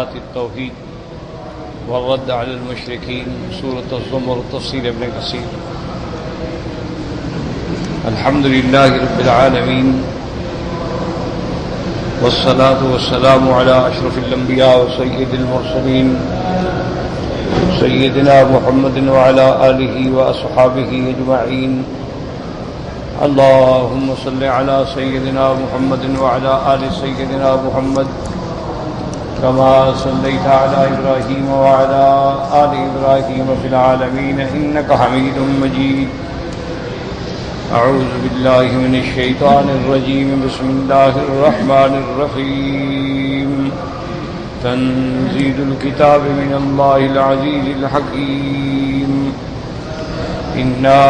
التوحید والرد على المشركين سورة الزمر تفسیر ابن کثیر. الحمد لله رب العالمين والصلاة والسلام على أشرف الأنبياء وسيد المرسلين سيدنا محمد وعلى آله وأصحابه أجمعين. اللهم صل على سيدنا محمد وعلى آل سيدنا محمد كما صليت على إبراهيم وعلى آل إبراهيم في العالمين إنك حميد مجيد. أعوذ بالله من الشيطان الرجيم. بسم الله الرحمن الرحيم. تنزيل الكتاب من الله العزيز الحكيم. إنا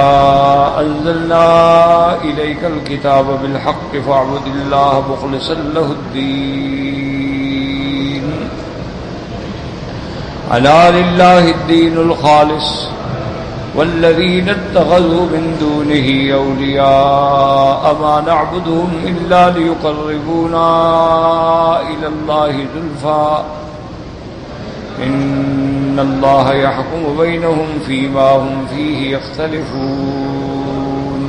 أنزلنا إليك الكتاب بالحق فاعبد الله مخلصا له الدين. ألا لله الدين الخالص والذين اتخذوا من دونه أولياء ما نعبدهم إلا ليقربونا إلى الله زلفى إن الله يحكم بينهم فيما هم فيه يختلفون.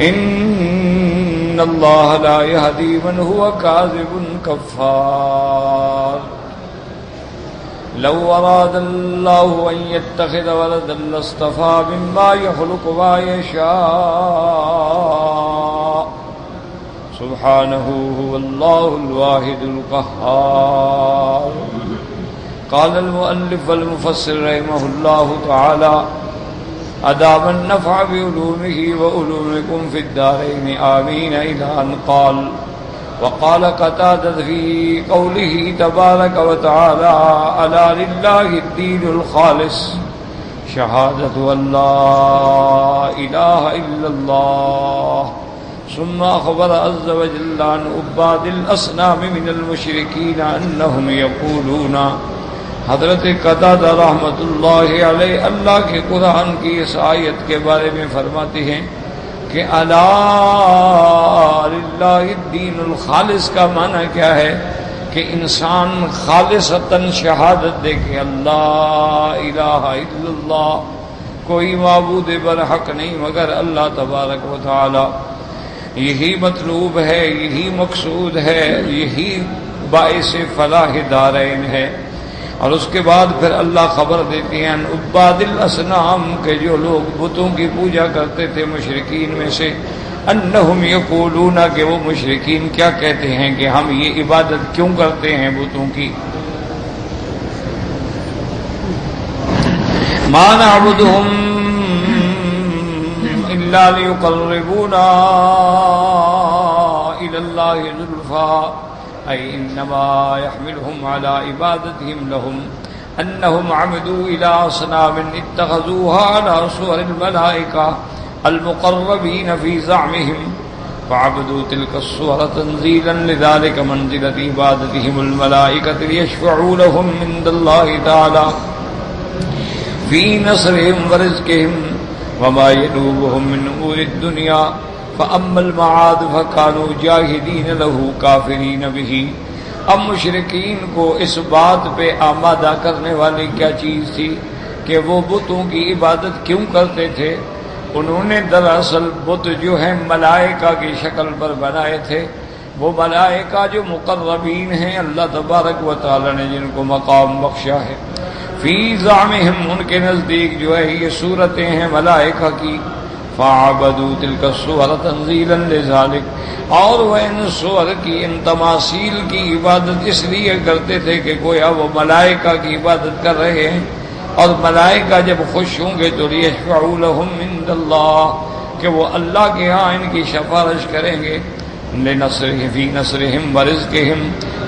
إن الله لا يهدي من هو كاذب كفار. لو أراد الله أن يتخذ ولدا لاصطفى مما يخلق ما يشاء سبحانه هو الله الواحد القهار. قال المؤلف والمفسر رحمه الله تعالى أدام النفع بعلومه وعلومكم في الدارين آمين إلى أن قال. وقال قتادة في قوله تبارك وتعالى ألا لله الدين الخالص شهادة أن لا إله إلا الله. ثم أخبر عز وجل عن عباد الأصنام من المشركين أنهم يقولون. حضرت قتادہ رحمت اللہ علیہ اللہ کے قرآن کی اس آیت کے بارے میں فرماتے ہیں کہ الا للہ الدین الخالص کا معنی کیا ہے کہ انسان خالصتاً شہادت دے کہ اللہ الہ الا اللہ، کوئی معبود برحق نہیں مگر اللہ تبارک و تعالی. یہی مطلوب ہے، یہی مقصود ہے، یہی باعث فلاح دارین ہے. اور اس کے بعد پھر اللہ خبر دیتے ہیں ان عباد الاصنام کے جو لوگ بتوں کی پوجا کرتے تھے مشرکین میں سے، انہم یقولون کہ وہ مشرکین کیا کہتے ہیں کہ ہم یہ عبادت کیوں کرتے ہیں بتوں کی. ما نعبدہم الا لیقربونا الی اللہ زلفا أي إنما يحملهم على عبادتهم لهم أنهم عمدوا إلى أصنام اتخذوها على صور الملائكة المقربين في زعمهم فعبدوا تلك الصور تنزيلا لذلك منزلة عبادتهم الملائكة ليشفعوا لهم عند الله تعالى في نصرهم ورزقهم وما ينوبهم من أمور الدنيا. فَأَمَّا الْمَعَادُ فَكَانُوا جَاهِدِينَ لَهُ كَافِرِينَ بِهِ. اب مشرکین کو اس بات پہ آمادہ کرنے والی کیا چیز تھی کہ وہ بتوں کی عبادت کیوں کرتے تھے؟ انہوں نے دراصل بت جو ہیں ملائکہ کی شکل پر بنائے تھے. وہ ملائکہ جو مقربین ہیں اللہ تبارک و تعالی نے جن کو مقام بخشا ہے. فی زعمہم، ان کے نزدیک جو ہے یہ صورتیں ہیں ملائکہ کی. فَعَبَدُوا تِلْكَ الصُّوَرَ تَنزِيلًا لِذَلِكَ، اور وہ ان صور کی، ان تماثیل کی عبادت اس لیے کرتے تھے کہ گویا وہ ملائکہ کی عبادت کر رہے ہیں، اور ملائکہ جب خوش ہوں گے تو لِيَشْفَعُوا لَهُمْ عِندَ اللَّهِ، کہ وہ اللہ کے ہاں ان کی سفارش کریں گے. لِنَصْرِهِمْ فِي نَصْرِهِمْ وَرِزْقِهِمْ،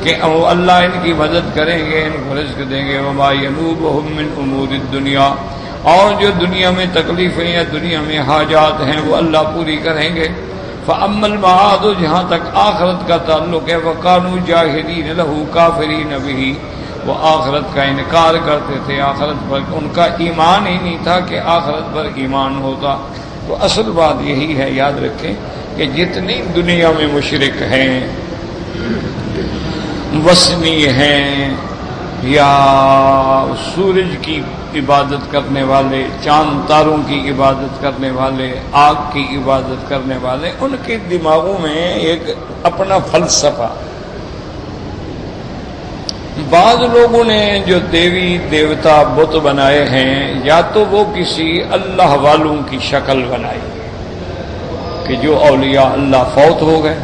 کہ وہ اللہ ان کی مدد کریں گے، ان کو رزق دیں گے. وَمَا يَنُوبُهُمْ مِنْ أُمُورِ الدُّنْيَا، اور جو دنیا میں تکلیفیں یا دنیا میں حاجات ہیں وہ اللہ پوری کریں گے. فَأَمَّا الْمَعَادُ، جہاں تک آخرت کا تعلق ہے، وَكَانُوا جَاهِدِينَ لَهُ كَافِرِينَ بِهِ، وہ آخرت کا انکار کرتے تھے، آخرت پر ان کا ایمان ہی نہیں تھا کہ آخرت پر ایمان ہوتا. تو اصل بات یہی ہے، یاد رکھیں کہ جتنی دنیا میں مشرک ہیں وثنی ہیں یا سورج کی عبادت کرنے والے، چاند تاروں کی عبادت کرنے والے، آگ کی عبادت کرنے والے، ان کے دماغوں میں ایک اپنا فلسفہ۔ بعض لوگوں نے جو دیوی دیوتا بت بنائے ہیں، یا تو وہ کسی اللہ والوں کی شکل بنائی کہ جو اولیاء اللہ فوت ہو گئے،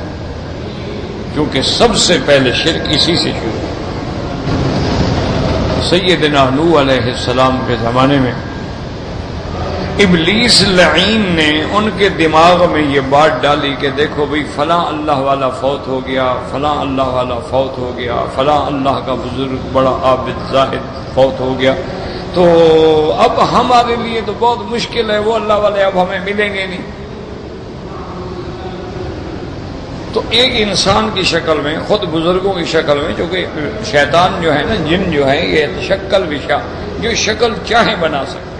کیونکہ سب سے پہلے شرک اسی سے شروع۔ سیدنا نوح علیہ السلام کے زمانے میں ابلیس لعین نے ان کے دماغ میں یہ بات ڈالی کہ دیکھو بھئی فلاں اللہ والا فوت ہو گیا، فلاں اللہ والا فوت ہو گیا، فلاں اللہ کا بزرگ بڑا عابد زاہد فوت ہو گیا، تو اب ہمارے لیے تو بہت مشکل ہے، وہ اللہ والے اب ہمیں ملیں گے نہیں۔ تو ایک انسان کی شکل میں، خود بزرگوں کی شکل میں، جو کہ شیطان جو ہے نا، جن جو ہے یہ تشکل بشا، جو شکل چاہے بنا سکتے ہیں،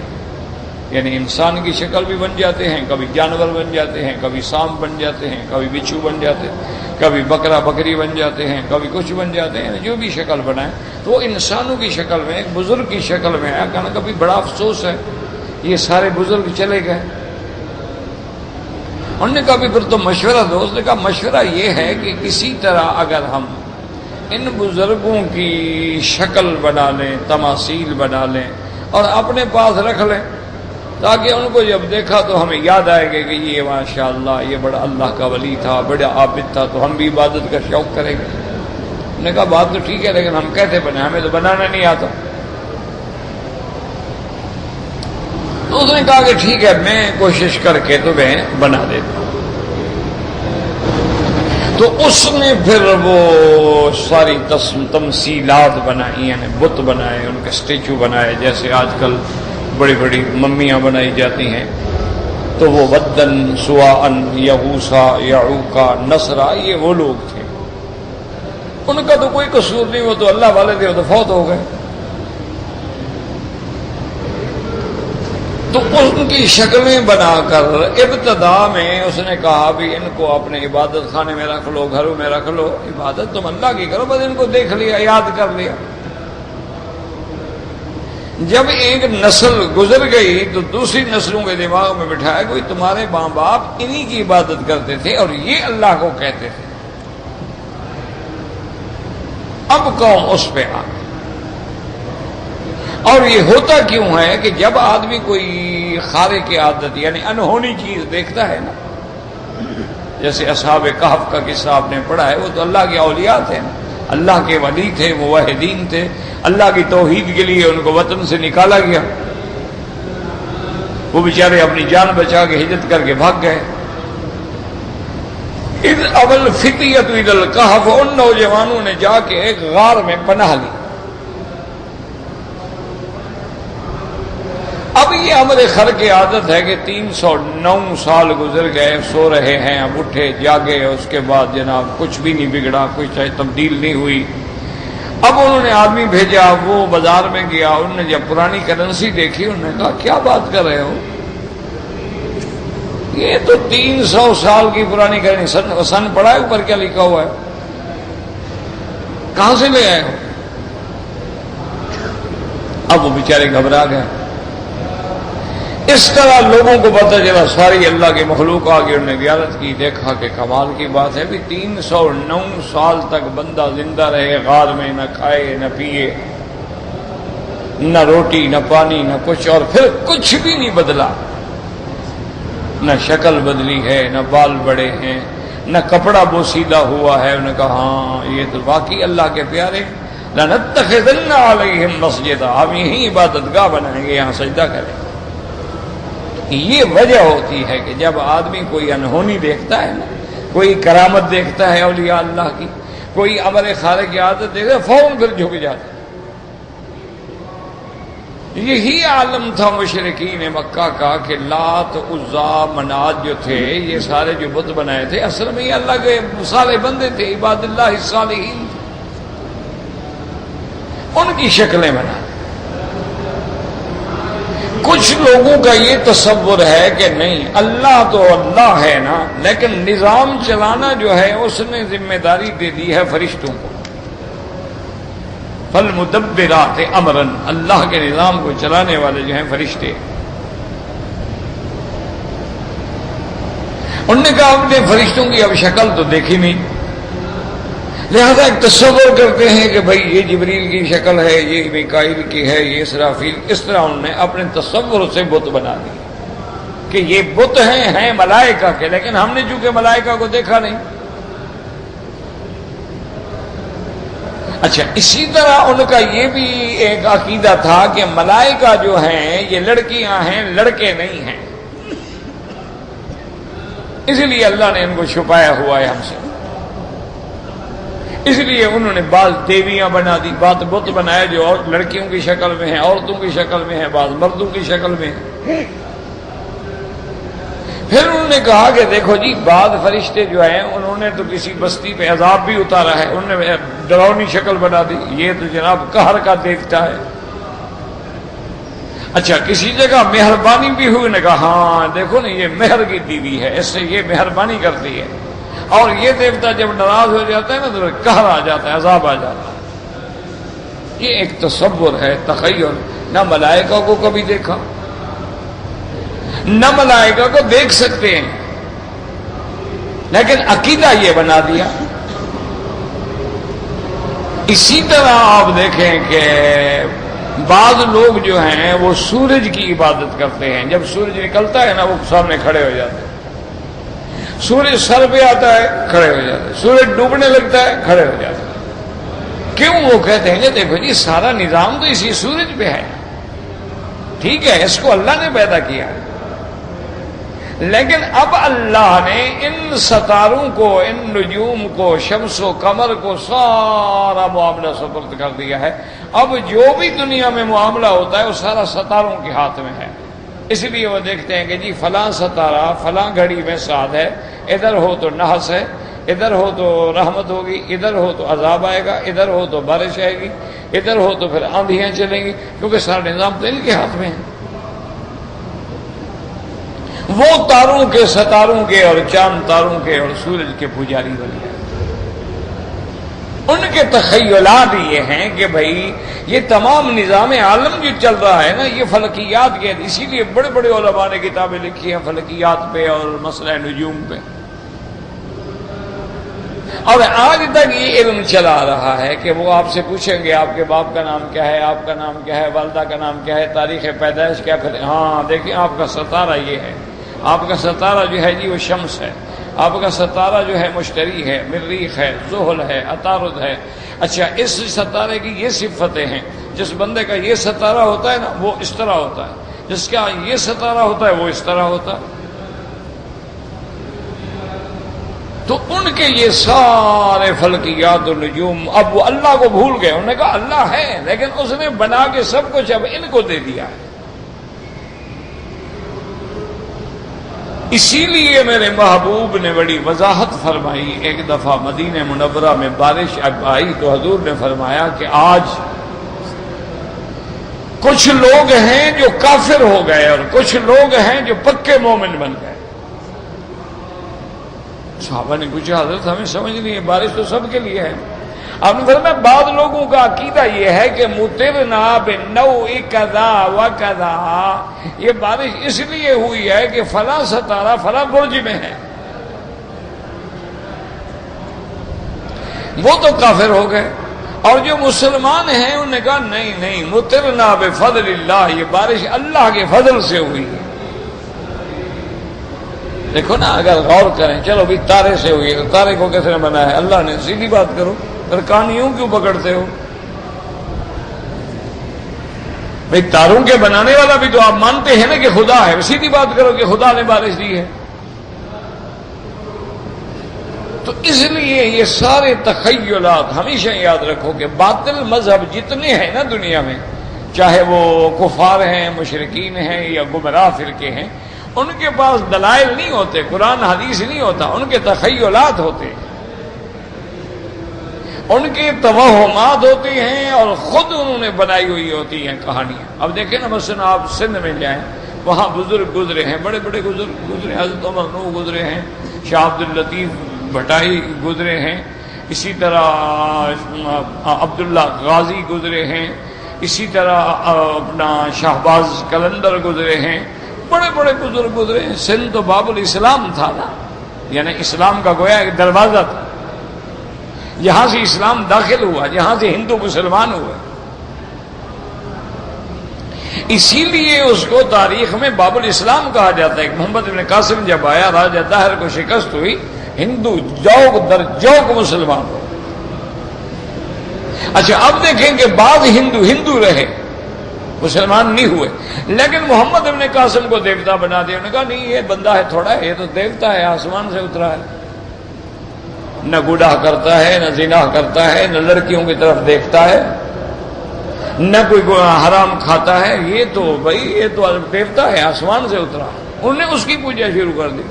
یعنی انسان کی شکل بھی بن جاتے ہیں، کبھی جانور بن جاتے ہیں، کبھی سانپ بن جاتے ہیں، کبھی بچھو بن جاتے ہیں، کبھی بکرا بکری بن جاتے ہیں، کبھی کچھ بن جاتے ہیں، جو بھی شکل بنائے۔ تو وہ انسانوں کی شکل میں، ایک بزرگ کی شکل میں آیا، کہنا کبھی بڑا افسوس ہے یہ سارے بزرگ چلے گئے۔ انہوں نے کہا بھی پھر تو مشورہ دو۔ اس نے کہا مشورہ یہ ہے کہ کسی طرح اگر ہم ان بزرگوں کی شکل بنا لیں، تماثیل بنا لیں اور اپنے پاس رکھ لیں، تاکہ ان کو جب دیکھا تو ہمیں یاد آئے گا کہ یہ ماشاءاللہ یہ بڑا اللہ کا ولی تھا، بڑا عابد تھا، تو ہم بھی عبادت کا شوق کریں گے۔ انہوں نے کہا بات تو ٹھیک ہے، لیکن ہم کیسے بنائیں، ہمیں تو بنانا نہیں آتا۔ تو اس نے کہا کہ ٹھیک ہے، میں کوشش کر کے تمہیں بنا دیتا ہوں۔ تو اس نے پھر وہ ساری تمثیلات بنائی، یعنی بت بنائے، ان کے اسٹیچو بنائے، جیسے آج کل بڑی بڑی ممیاں بنائی جاتی ہیں۔ تو وہ ودن، سواعن، یغوثا، یعوقا، نصرا، یہ وہ لوگ تھے۔ ان کا تو کوئی قصور نہیں، وہ تو اللہ والے تھے، وہ تو فوت ہو گئے۔ تو ان کی شکلیں بنا کر ابتدا میں اس نے کہا بھی ان کو اپنے عبادت خانے میں رکھ لو، گھروں میں رکھ لو، عبادت تم اللہ کی کرو، بس ان کو دیکھ لیا، یاد کر لیا۔ جب ایک نسل گزر گئی تو دوسری نسلوں کے دماغ میں بٹھایا کوئی تمہارے ماں باپ انہی کی عبادت کرتے تھے اور یہ اللہ کو کہتے تھے، اب قوم اس پہ آ گئی۔ اور یہ ہوتا کیوں ہے کہ جب آدمی کوئی خارق عادت یعنی انہونی چیز دیکھتا ہے نا، جیسے اصحاب کہف کا قصہ آپ نے پڑھا ہے، وہ تو اللہ کے اولیاء تھے، اللہ کے ولی تھے، موحدین تھے، اللہ کی توحید کے لیے ان کو وطن سے نکالا گیا، وہ بیچارے اپنی جان بچا کے ہجرت کر کے بھاگ گئے۔ اذ اول فتیۃ الی الکہف، ان نوجوانوں نے جا کے ایک غار میں پناہ لی۔ اب یہ ہمارے خر کی عادت ہے کہ 309 سال گزر گئے، سو رہے ہیں، اب اٹھے جاگے، اس کے بعد جناب کچھ بھی نہیں بگڑا، کوئی چاہے تبدیل نہیں ہوئی۔ اب انہوں نے آدمی بھیجا، وہ بازار میں گیا، انہوں نے جب پرانی کرنسی دیکھی، انہوں نے کہا کیا بات کر رہے ہو، یہ تو 300 سال کی پرانی کرنسی، سن پڑا ہے اوپر کیا لکھا ہوا ہے، کہاں سے لے آئے ہو؟ اب وہ بیچارے گھبرا گئے۔ اس طرح لوگوں کو پتہ چلا، ساری اللہ کے مخلوق آ کے انہوں نے زیارت کی، دیکھا کہ کمال کی بات ہے بھی 309 سال تک بندہ زندہ رہے غار میں، نہ کھائے نہ پیے، نہ روٹی نہ پانی نہ کچھ، اور پھر کچھ بھی نہیں بدلا، نہ شکل بدلی ہے، نہ بال بڑے ہیں، نہ کپڑا بوسیدہ ہوا ہے۔ انہوں نے کہا ہاں یہ تو واقعی اللہ کے پیارے، لَنَتَّخِذَنَّ عَلَيْهِمْ مَسْجِدًا، ہم یہیں عبادت گاہ بنائیں گے، یہاں سجدہ کریں۔ یہ وجہ ہوتی ہے کہ جب آدمی کوئی انہونی دیکھتا ہے نا، کوئی کرامت دیکھتا ہے اولیاء اللہ کی، کوئی امر خارق کی عادت دیکھتا ہے، فوراً پھر جھک جاتا ہے۔ یہی عالم تھا مشرکین مکہ کا کہ لات، عزا، منات جو تھے، یہ سارے جو بت بنائے تھے، اصل میں یہ اللہ کے صالح بندے تھے، عباد اللہ الصالحین تھے، ان کی شکلیں بنا۔ کچھ لوگوں کا یہ تصور ہے کہ نہیں، اللہ تو اللہ ہے نا، لیکن نظام چلانا جو ہے اس نے ذمہ داری دے دی ہے فرشتوں کو۔ فالمدبرات امرا، اللہ کے نظام کو چلانے والے جو ہیں فرشتے. انہوں نے کہا ہم نے فرشتوں کی اب شکل تو دیکھی نہیں، لہذا ایک تصور کرتے ہیں کہ بھئی یہ جبریل کی شکل ہے، یہ میکائیل کی ہے، یہ اسرافیل. اس طرح انہوں نے اپنے تصور سے بت بنا دی کہ یہ بت ہیں ملائکہ کے، لیکن ہم نے چونکہ ملائکہ کو دیکھا نہیں. اچھا، اسی طرح ان کا یہ بھی ایک عقیدہ تھا کہ ملائکہ جو ہیں یہ لڑکیاں ہیں، لڑکے نہیں ہیں، اس لیے اللہ نے ان کو چھپایا ہوا ہے ہم سے. اس لیے انہوں نے بعض دیویاں بنا دی، بعض بت بنائے جو اور لڑکیوں کی شکل میں ہیں، عورتوں کی شکل میں ہیں، بعض مردوں کی شکل میں ہیں. پھر انہوں نے کہا کہ دیکھو جی بعض فرشتے جو ہیں انہوں نے تو کسی بستی پہ عذاب بھی اتارا ہے، انہوں نے ڈراؤنی شکل بنا دی، یہ تو جناب قہر کا دیکھتا ہے. اچھا، کسی جگہ مہربانی بھی ہوئی، نے کہا ہاں دیکھو نا یہ مہر کی بیوی ہے، اس سے یہ مہربانی کرتی ہے. اور یہ دیوتا جب ناراض ہو جاتا ہے نا تو قہر آ جاتا ہے، عذاب آ جاتا ہے. یہ ایک تصور ہے، تخیل. نہ ملائکہ کو کبھی دیکھا، نہ ملائکہ کو دیکھ سکتے ہیں، لیکن عقیدہ یہ بنا دیا. اسی طرح آپ دیکھیں کہ بعض لوگ جو ہیں وہ سورج کی عبادت کرتے ہیں. جب سورج نکلتا ہے نا وہ سامنے کھڑے ہو جاتے ہیں، سورج سر پہ آتا ہے کھڑے ہو جاتے ہیں، سورج ڈوبنے لگتا ہے کھڑے ہو جاتے ہیں. کیوں؟ وہ کہتے ہیں کہ دیکھو جی سارا نظام تو اسی سورج پہ ہے، ٹھیک ہے اس کو اللہ نے پیدا کیا، لیکن اب اللہ نے ان ستاروں کو، ان نجوم کو، شمس و قمر کو سارا معاملہ سپرد کر دیا ہے. اب جو بھی دنیا میں معاملہ ہوتا ہے وہ سارا ستاروں کے ہاتھ میں ہے. اس لیے وہ دیکھتے ہیں کہ جی فلاں ستارہ فلاں گھڑی میں ساتھ ہے، ادھر ہو تو نحس ہے، ادھر ہو تو رحمت ہوگی، ادھر ہو تو عذاب آئے گا، ادھر ہو تو بارش آئے گی، ادھر ہو تو پھر آندھیاں چلیں گی، کیونکہ سارا نظام تو ان کے ہاتھ میں ہے. وہ تاروں کے، ستاروں کے اور چاند تاروں کے اور سورج کے پجاری بن گئے. ان کے تخیلات یہ ہیں کہ بھائی یہ تمام نظام عالم جو چل رہا ہے نا یہ فلکیات کے، اسی لیے بڑے بڑے علماء نے کتابیں لکھی ہیں فلکیات پہ اور مسئلہ نجوم پہ. اور آج تک یہ علم چلا رہا ہے کہ وہ آپ سے پوچھیں گے آپ کے باپ کا نام کیا ہے، آپ کا نام کیا ہے، والدہ کا نام کیا ہے، تاریخ پیدائش کیا، پھر ہاں دیکھیں آپ کا ستارہ یہ ہے، آپ کا ستارہ جو ہے جی وہ شمس ہے، آپ کا ستارہ جو ہے مشتری ہے، مریخ ہے، زحل ہے، عطارد ہے. اچھا، اس ستارے کی یہ صفتیں ہیں، جس بندے کا یہ ستارہ ہوتا ہے نا وہ اس طرح ہوتا ہے، جس کا یہ ستارہ ہوتا ہے وہ اس طرح ہوتا ہے. تو ان کے یہ سارے فلکیات و نجوم، اب وہ اللہ کو بھول گئے. انہوں نے کہا اللہ ہے لیکن اس نے بنا کے سب کچھ اب ان کو دے دیا ہے. اسی لیے میرے محبوب نے بڑی وضاحت فرمائی. ایک دفعہ مدینہ منورہ میں بارش اب آئی تو حضور نے فرمایا کہ آج کچھ لوگ ہیں جو کافر ہو گئے اور کچھ لوگ ہیں جو پکے مومن بن گئے. صحابہ نے پوچھا حضرت ہمیں سمجھ نہیں ہے، بارش تو سب کے لیے ہے. آپ نے فرمایا بعض لوگوں کا عقیدہ یہ ہے کہ مطرنا بنوع کذا و کذا، یہ بارش اس لیے ہوئی ہے کہ فلاں ستارہ فلاں برج میں ہے. وہ تو کافر ہو گئے. اور جو مسلمان ہیں انہوں نے کہا نہیں نہیں، مطرنا بفضل اللہ، یہ بارش اللہ کے فضل سے ہوئی ہے. دیکھو نا اگر غور کریں، چلو بھی تارے سے ہوئی تو تارے کو کس نے بنایا ہے؟ اللہ نے. سیدھی بات کرو، پھر کہانیوں کیوں پکڑتے ہو بھائی؟ تاروں کے بنانے والا بھی تو آپ مانتے ہیں نا کہ خدا ہے، سیدھی بات کرو کہ خدا نے بارش دی ہے. تو اس لیے یہ سارے تخیلات ہمیشہ یاد رکھو کہ باطل مذہب جتنے ہیں نا دنیا میں، چاہے وہ کفار ہیں، مشرکین ہیں یا گمراہ فرقے ہیں، ان کے پاس دلائل نہیں ہوتے، قرآن حدیث نہیں ہوتا، ان کے تخیلات ہوتے ہیں، ان کے توہمات ہوتے ہیں اور خود انہوں نے بنائی ہوئی ہوتی ہیں کہانیاں. اب دیکھیں نا مثلا آپ سندھ میں جائیں، وہاں بزرگ گزرے ہیں، بڑے بڑے بزرگ گزرے، حضرت عمر نو گزرے ہیں، شاہ عبد اللطیف بھٹائی گزرے ہیں، اسی طرح عبداللہ غازی گزرے ہیں، اسی طرح اپنا شہباز کلندر گزرے ہیں، بڑے بڑے بزرگ گزرے ہیں۔ سندھ تو باب الاسلام تھا نا، یعنی اسلام کا گویا ایک دروازہ تھا، یہاں سے اسلام داخل ہوا، یہاں سے ہندو مسلمان ہوئے، اسی لیے اس کو تاریخ میں باب الاسلام کہا جاتا ہے۔ محمد بن قاسم جب آیا، راجہ داہر کو شکست ہوئی، ہندو جوگ در جوگ مسلمان ہو۔ اچھا اب دیکھیں کہ بعض ہندو رہے، مسلمان نہیں ہوئے، لیکن محمد بن قاسم کو دیوتا بنا دیا۔ انہوں نے کہا نہیں، یہ بندہ ہے تھوڑا ہے، یہ تو دیوتا ہے، آسمان سے اترا ہے، نہ گناہ کرتا ہے، نہ زنا کرتا ہے، نہ لڑکیوں کی طرف دیکھتا ہے، نہ کوئی حرام کھاتا ہے، یہ تو بھائی یہ تو دیوتا ہے، آسمان سے اترا۔ انہوں نے اس کی پوجا شروع کر دی۔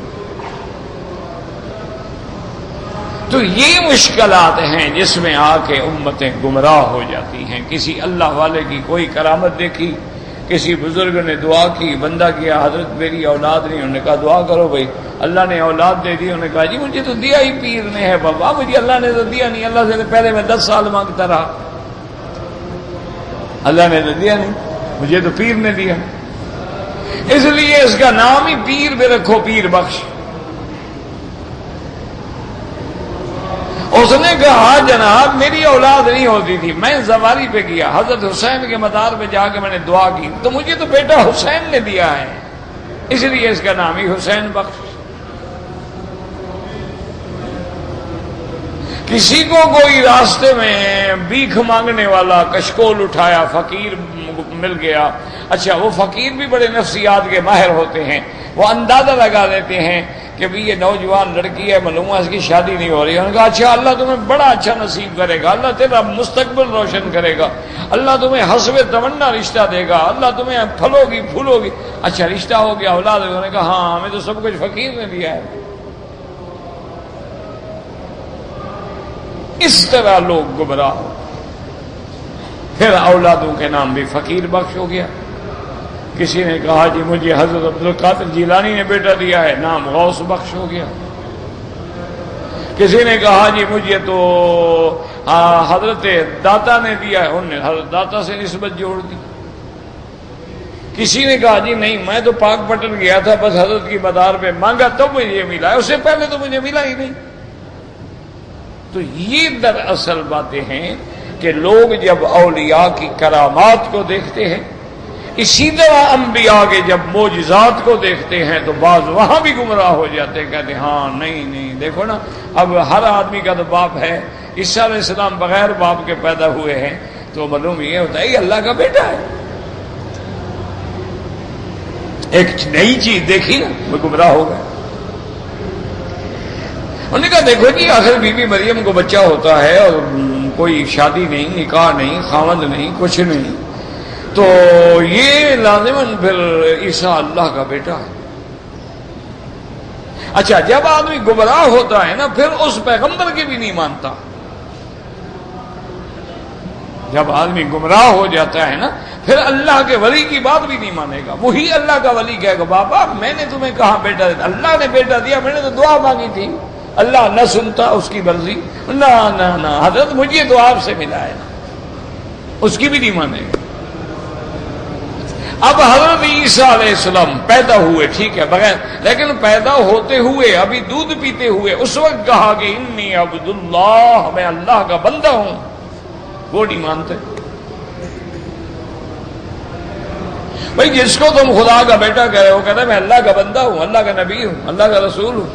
تو یہ مشکلات ہیں جس میں آ کے امتیں گمراہ ہو جاتی ہیں۔ کسی اللہ والے کی کوئی کرامت دیکھی، کسی بزرگ نے دعا کی، بندہ کیا حضرت میری اولاد نہیں، انہوں نے کہا دعا کرو بھائی، اللہ نے اولاد دے دی۔ انہوں نے کہا جی مجھے تو دیا ہی پیر نے ہے بابا، مجھے اللہ نے تو دیا نہیں، اللہ سے پہلے میں 10 سال مانگتا رہا، اللہ نے تو دیا نہیں، مجھے تو پیر نے دیا، اس لیے اس کا نام ہی پیر پہ رکھو، پیر بخش۔ اس نے کہا جناب میری اولاد نہیں ہوتی تھی، میں زواری پہ گیا، حضرت حسین کے مزار پہ جا کے میں نے دعا کی، تو مجھے تو بیٹا حسین نے دیا ہے، اس لیے اس کا نام ہی حسین بخش۔ کسی کو کوئی راستے میں بھیک مانگنے والا کشکول اٹھایا، فقیر مل گیا، اچھا وہ فقیر بھی بڑے نفسیات کے ماہر ہوتے ہیں، وہ اندازہ لگا دیتے ہیں کہ بھی یہ نوجوان لڑکی ہے، معلوم ہے اس کی شادی نہیں ہو رہی ہے۔ انہوں نے کہا اچھا اللہ تمہیں بڑا اچھا نصیب کرے گا، اللہ تیرا مستقبل روشن کرے گا، اللہ تمہیں حسب تمنا رشتہ دے گا، اللہ تمہیں پھولو گی۔ اچھا رشتہ ہو گیا، اولاد۔ انہوں نے کہا ہاں ہمیں تو سب کچھ فقیر نے دیا ہے۔ اس طرح لوگ گمراہ ہو، پھر اولادوں کے نام بھی فقیر بخش ہو گیا۔ کسی نے کہا جی مجھے حضرت عبدالقادر جیلانی نے بیٹا دیا ہے، نام غوث بخش ہو گیا۔ کسی نے کہا جی مجھے تو حضرت داتا نے دیا ہے، انہوں نے حضرت داتا سے نسبت جوڑ دی۔ کسی نے کہا جی نہیں میں تو پاک پٹن گیا تھا، بس حضرت کی مدار پہ مانگا تب مجھے یہ ملا ہے، اس سے پہلے تو مجھے ملا ہی نہیں۔ تو یہ دراصل باتیں ہیں کہ لوگ جب اولیاء کی کرامات کو دیکھتے ہیں، اسی طرح انبیاء کے جب معجزات کو دیکھتے ہیں تو بعض وہاں بھی گمراہ ہو جاتے ہیں، کہتے ہیں ہاں نہیں دیکھو نا، اب ہر آدمی کا تو باپ ہے، عیسیٰ علیہ السلام بغیر باپ کے پیدا ہوئے ہیں، تو معلوم یہ ہوتا ہے یہ اللہ کا بیٹا ہے۔ ایک نئی چیز دیکھی نا، وہ گمراہ ہو گئے۔ انہوں نے کہا دیکھو جی آخر بی بی مریم کو بچہ ہوتا ہے اور کوئی شادی نہیں، نکاح نہیں، خاوند نہیں، کچھ نہیں، تو یہ لازماً پھر عیسیٰ اللہ کا بیٹا ہے۔ اچھا جب آدمی گمراہ ہوتا ہے نا پھر اس پیغمبر کی بھی نہیں مانتا۔ جب آدمی گمراہ ہو جاتا ہے نا پھر اللہ کے ولی کی بات بھی نہیں مانے گا، وہی اللہ کا ولی کہے گا بابا میں نے تمہیں کہاں بیٹا دیا، اللہ نے بیٹا دیا، میں نے تو دعا مانگی تھی، اللہ نہ سنتا اس کی مرضی، نہ حضرت مجھے تو آپ سے ملا ہے، اس کی بھی نہیں مانے گا۔ اب حضرت عیسیٰ علیہ السلام پیدا ہوئے، ٹھیک ہے بغیر، لیکن پیدا ہوتے ہوئے ابھی دودھ پیتے ہوئے اس وقت کہا کہ انی عبداللہ، میں اللہ کا بندہ ہوں، وہ نہیں مانتے۔ بھائی جس کو تم خدا کا بیٹا کہہ رہے ہو کہتا ہے میں اللہ کا بندہ ہوں، اللہ کا نبی ہوں، اللہ کا رسول ہوں،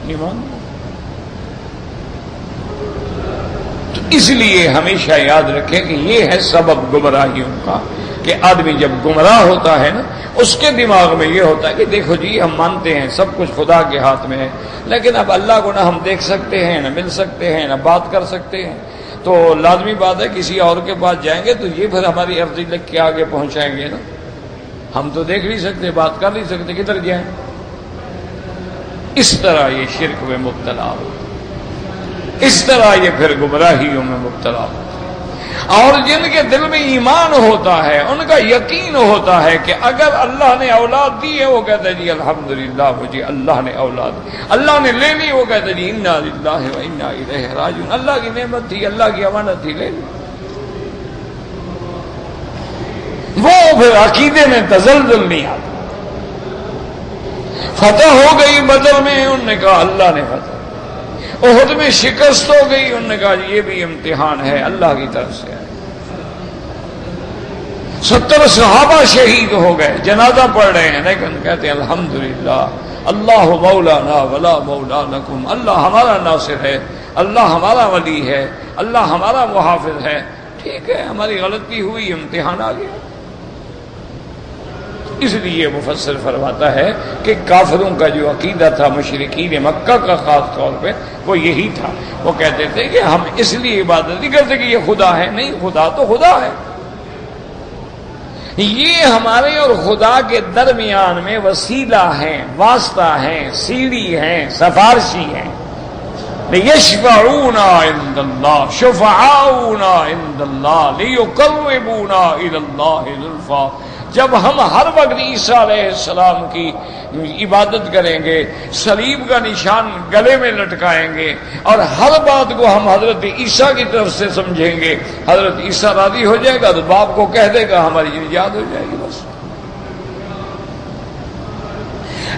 نہیں مانتے۔ تو اس لیے ہمیشہ یاد رکھیں کہ یہ ہے سبب گمراہیوں کا، کہ آدمی جب گمراہ ہوتا ہے نا اس کے دماغ میں یہ ہوتا ہے کہ دیکھو جی ہم مانتے ہیں سب کچھ خدا کے ہاتھ میں ہے، لیکن اب اللہ کو نہ ہم دیکھ سکتے ہیں، نہ مل سکتے ہیں، نہ بات کر سکتے ہیں، تو لازمی بات ہے کسی اور کے پاس جائیں گے تو یہ پھر ہماری عرضی لکھ کے آگے پہنچائیں گے نا، ہم تو دیکھ نہیں سکتے، بات کر نہیں سکتے، کدھر جائیں؟ اس طرح یہ شرک میں مبتلا ہو، اس طرح یہ پھر گمراہیوں میں مبتلا ہو۔ اور جن کے دل میں ایمان ہوتا ہے، ان کا یقین ہوتا ہے کہ اگر اللہ نے اولاد دی ہے، وہ کہتے ہیں جی الحمدللہ مجھے اللہ نے اولاد دی، اللہ نے لے لی، وہ کہتے ہیں جی انا للہ و انا الیہ راجعون، اللہ کی نعمت تھی، اللہ کی امانت تھی، لے لی۔ وہ پھر عقیدے میں تزلزل نہیں آتا۔ فتح ہو گئی بدر میں، انہوں نے کہا اللہ نے فتح، احد میں شکست ہو گئی، انہوں نے کہا یہ بھی امتحان ہے اللہ کی طرف سے ہے۔ 70 صحابہ شہید ہو گئے، جنازہ پڑھ رہے ہیں، لیکن کہتے ہیں الحمدللہ اللہ مولانا ولا مولا لکم، اللہ ہمارا ناصر ہے، اللہ ہمارا ولی ہے، اللہ ہمارا محافظ ہے۔ ٹھیک ہے، ہماری غلطی ہوئی، امتحان آ گیا۔ اس لیے مفسر فرماتا ہے کہ کافروں کا جو عقیدہ تھا، مشرکین مکہ کا خاص طور پہ، وہ یہی تھا۔ وہ کہتے تھے کہ ہم اس لیے عبادت نہیں کرتے کہ یہ خدا ہے، نہیں، خدا تو خدا ہے، یہ ہمارے اور خدا کے درمیان میں وسیلہ ہیں، واسطہ ہیں، سیڑھی ہیں، سفارشی ہیں۔ لِيَشْفَعُونَا عِندَ اللَّهِ شُفَعَاؤُنَا عِندَ اللَّهِ لِيُقَرِّبُونَا إِلَى اللَّهِ زُلْفَىٰ۔ جب ہم ہر وقت عیسیٰ علیہ السلام کی عبادت کریں گے، صلیب کا نشان گلے میں لٹکائیں گے، اور ہر بات کو ہم حضرت عیسیٰ کی طرف سے سمجھیں گے، حضرت عیسیٰ راضی ہو جائے گا تو باپ کو کہہ دے گا، ہماری نجات ہو جائے گی بس۔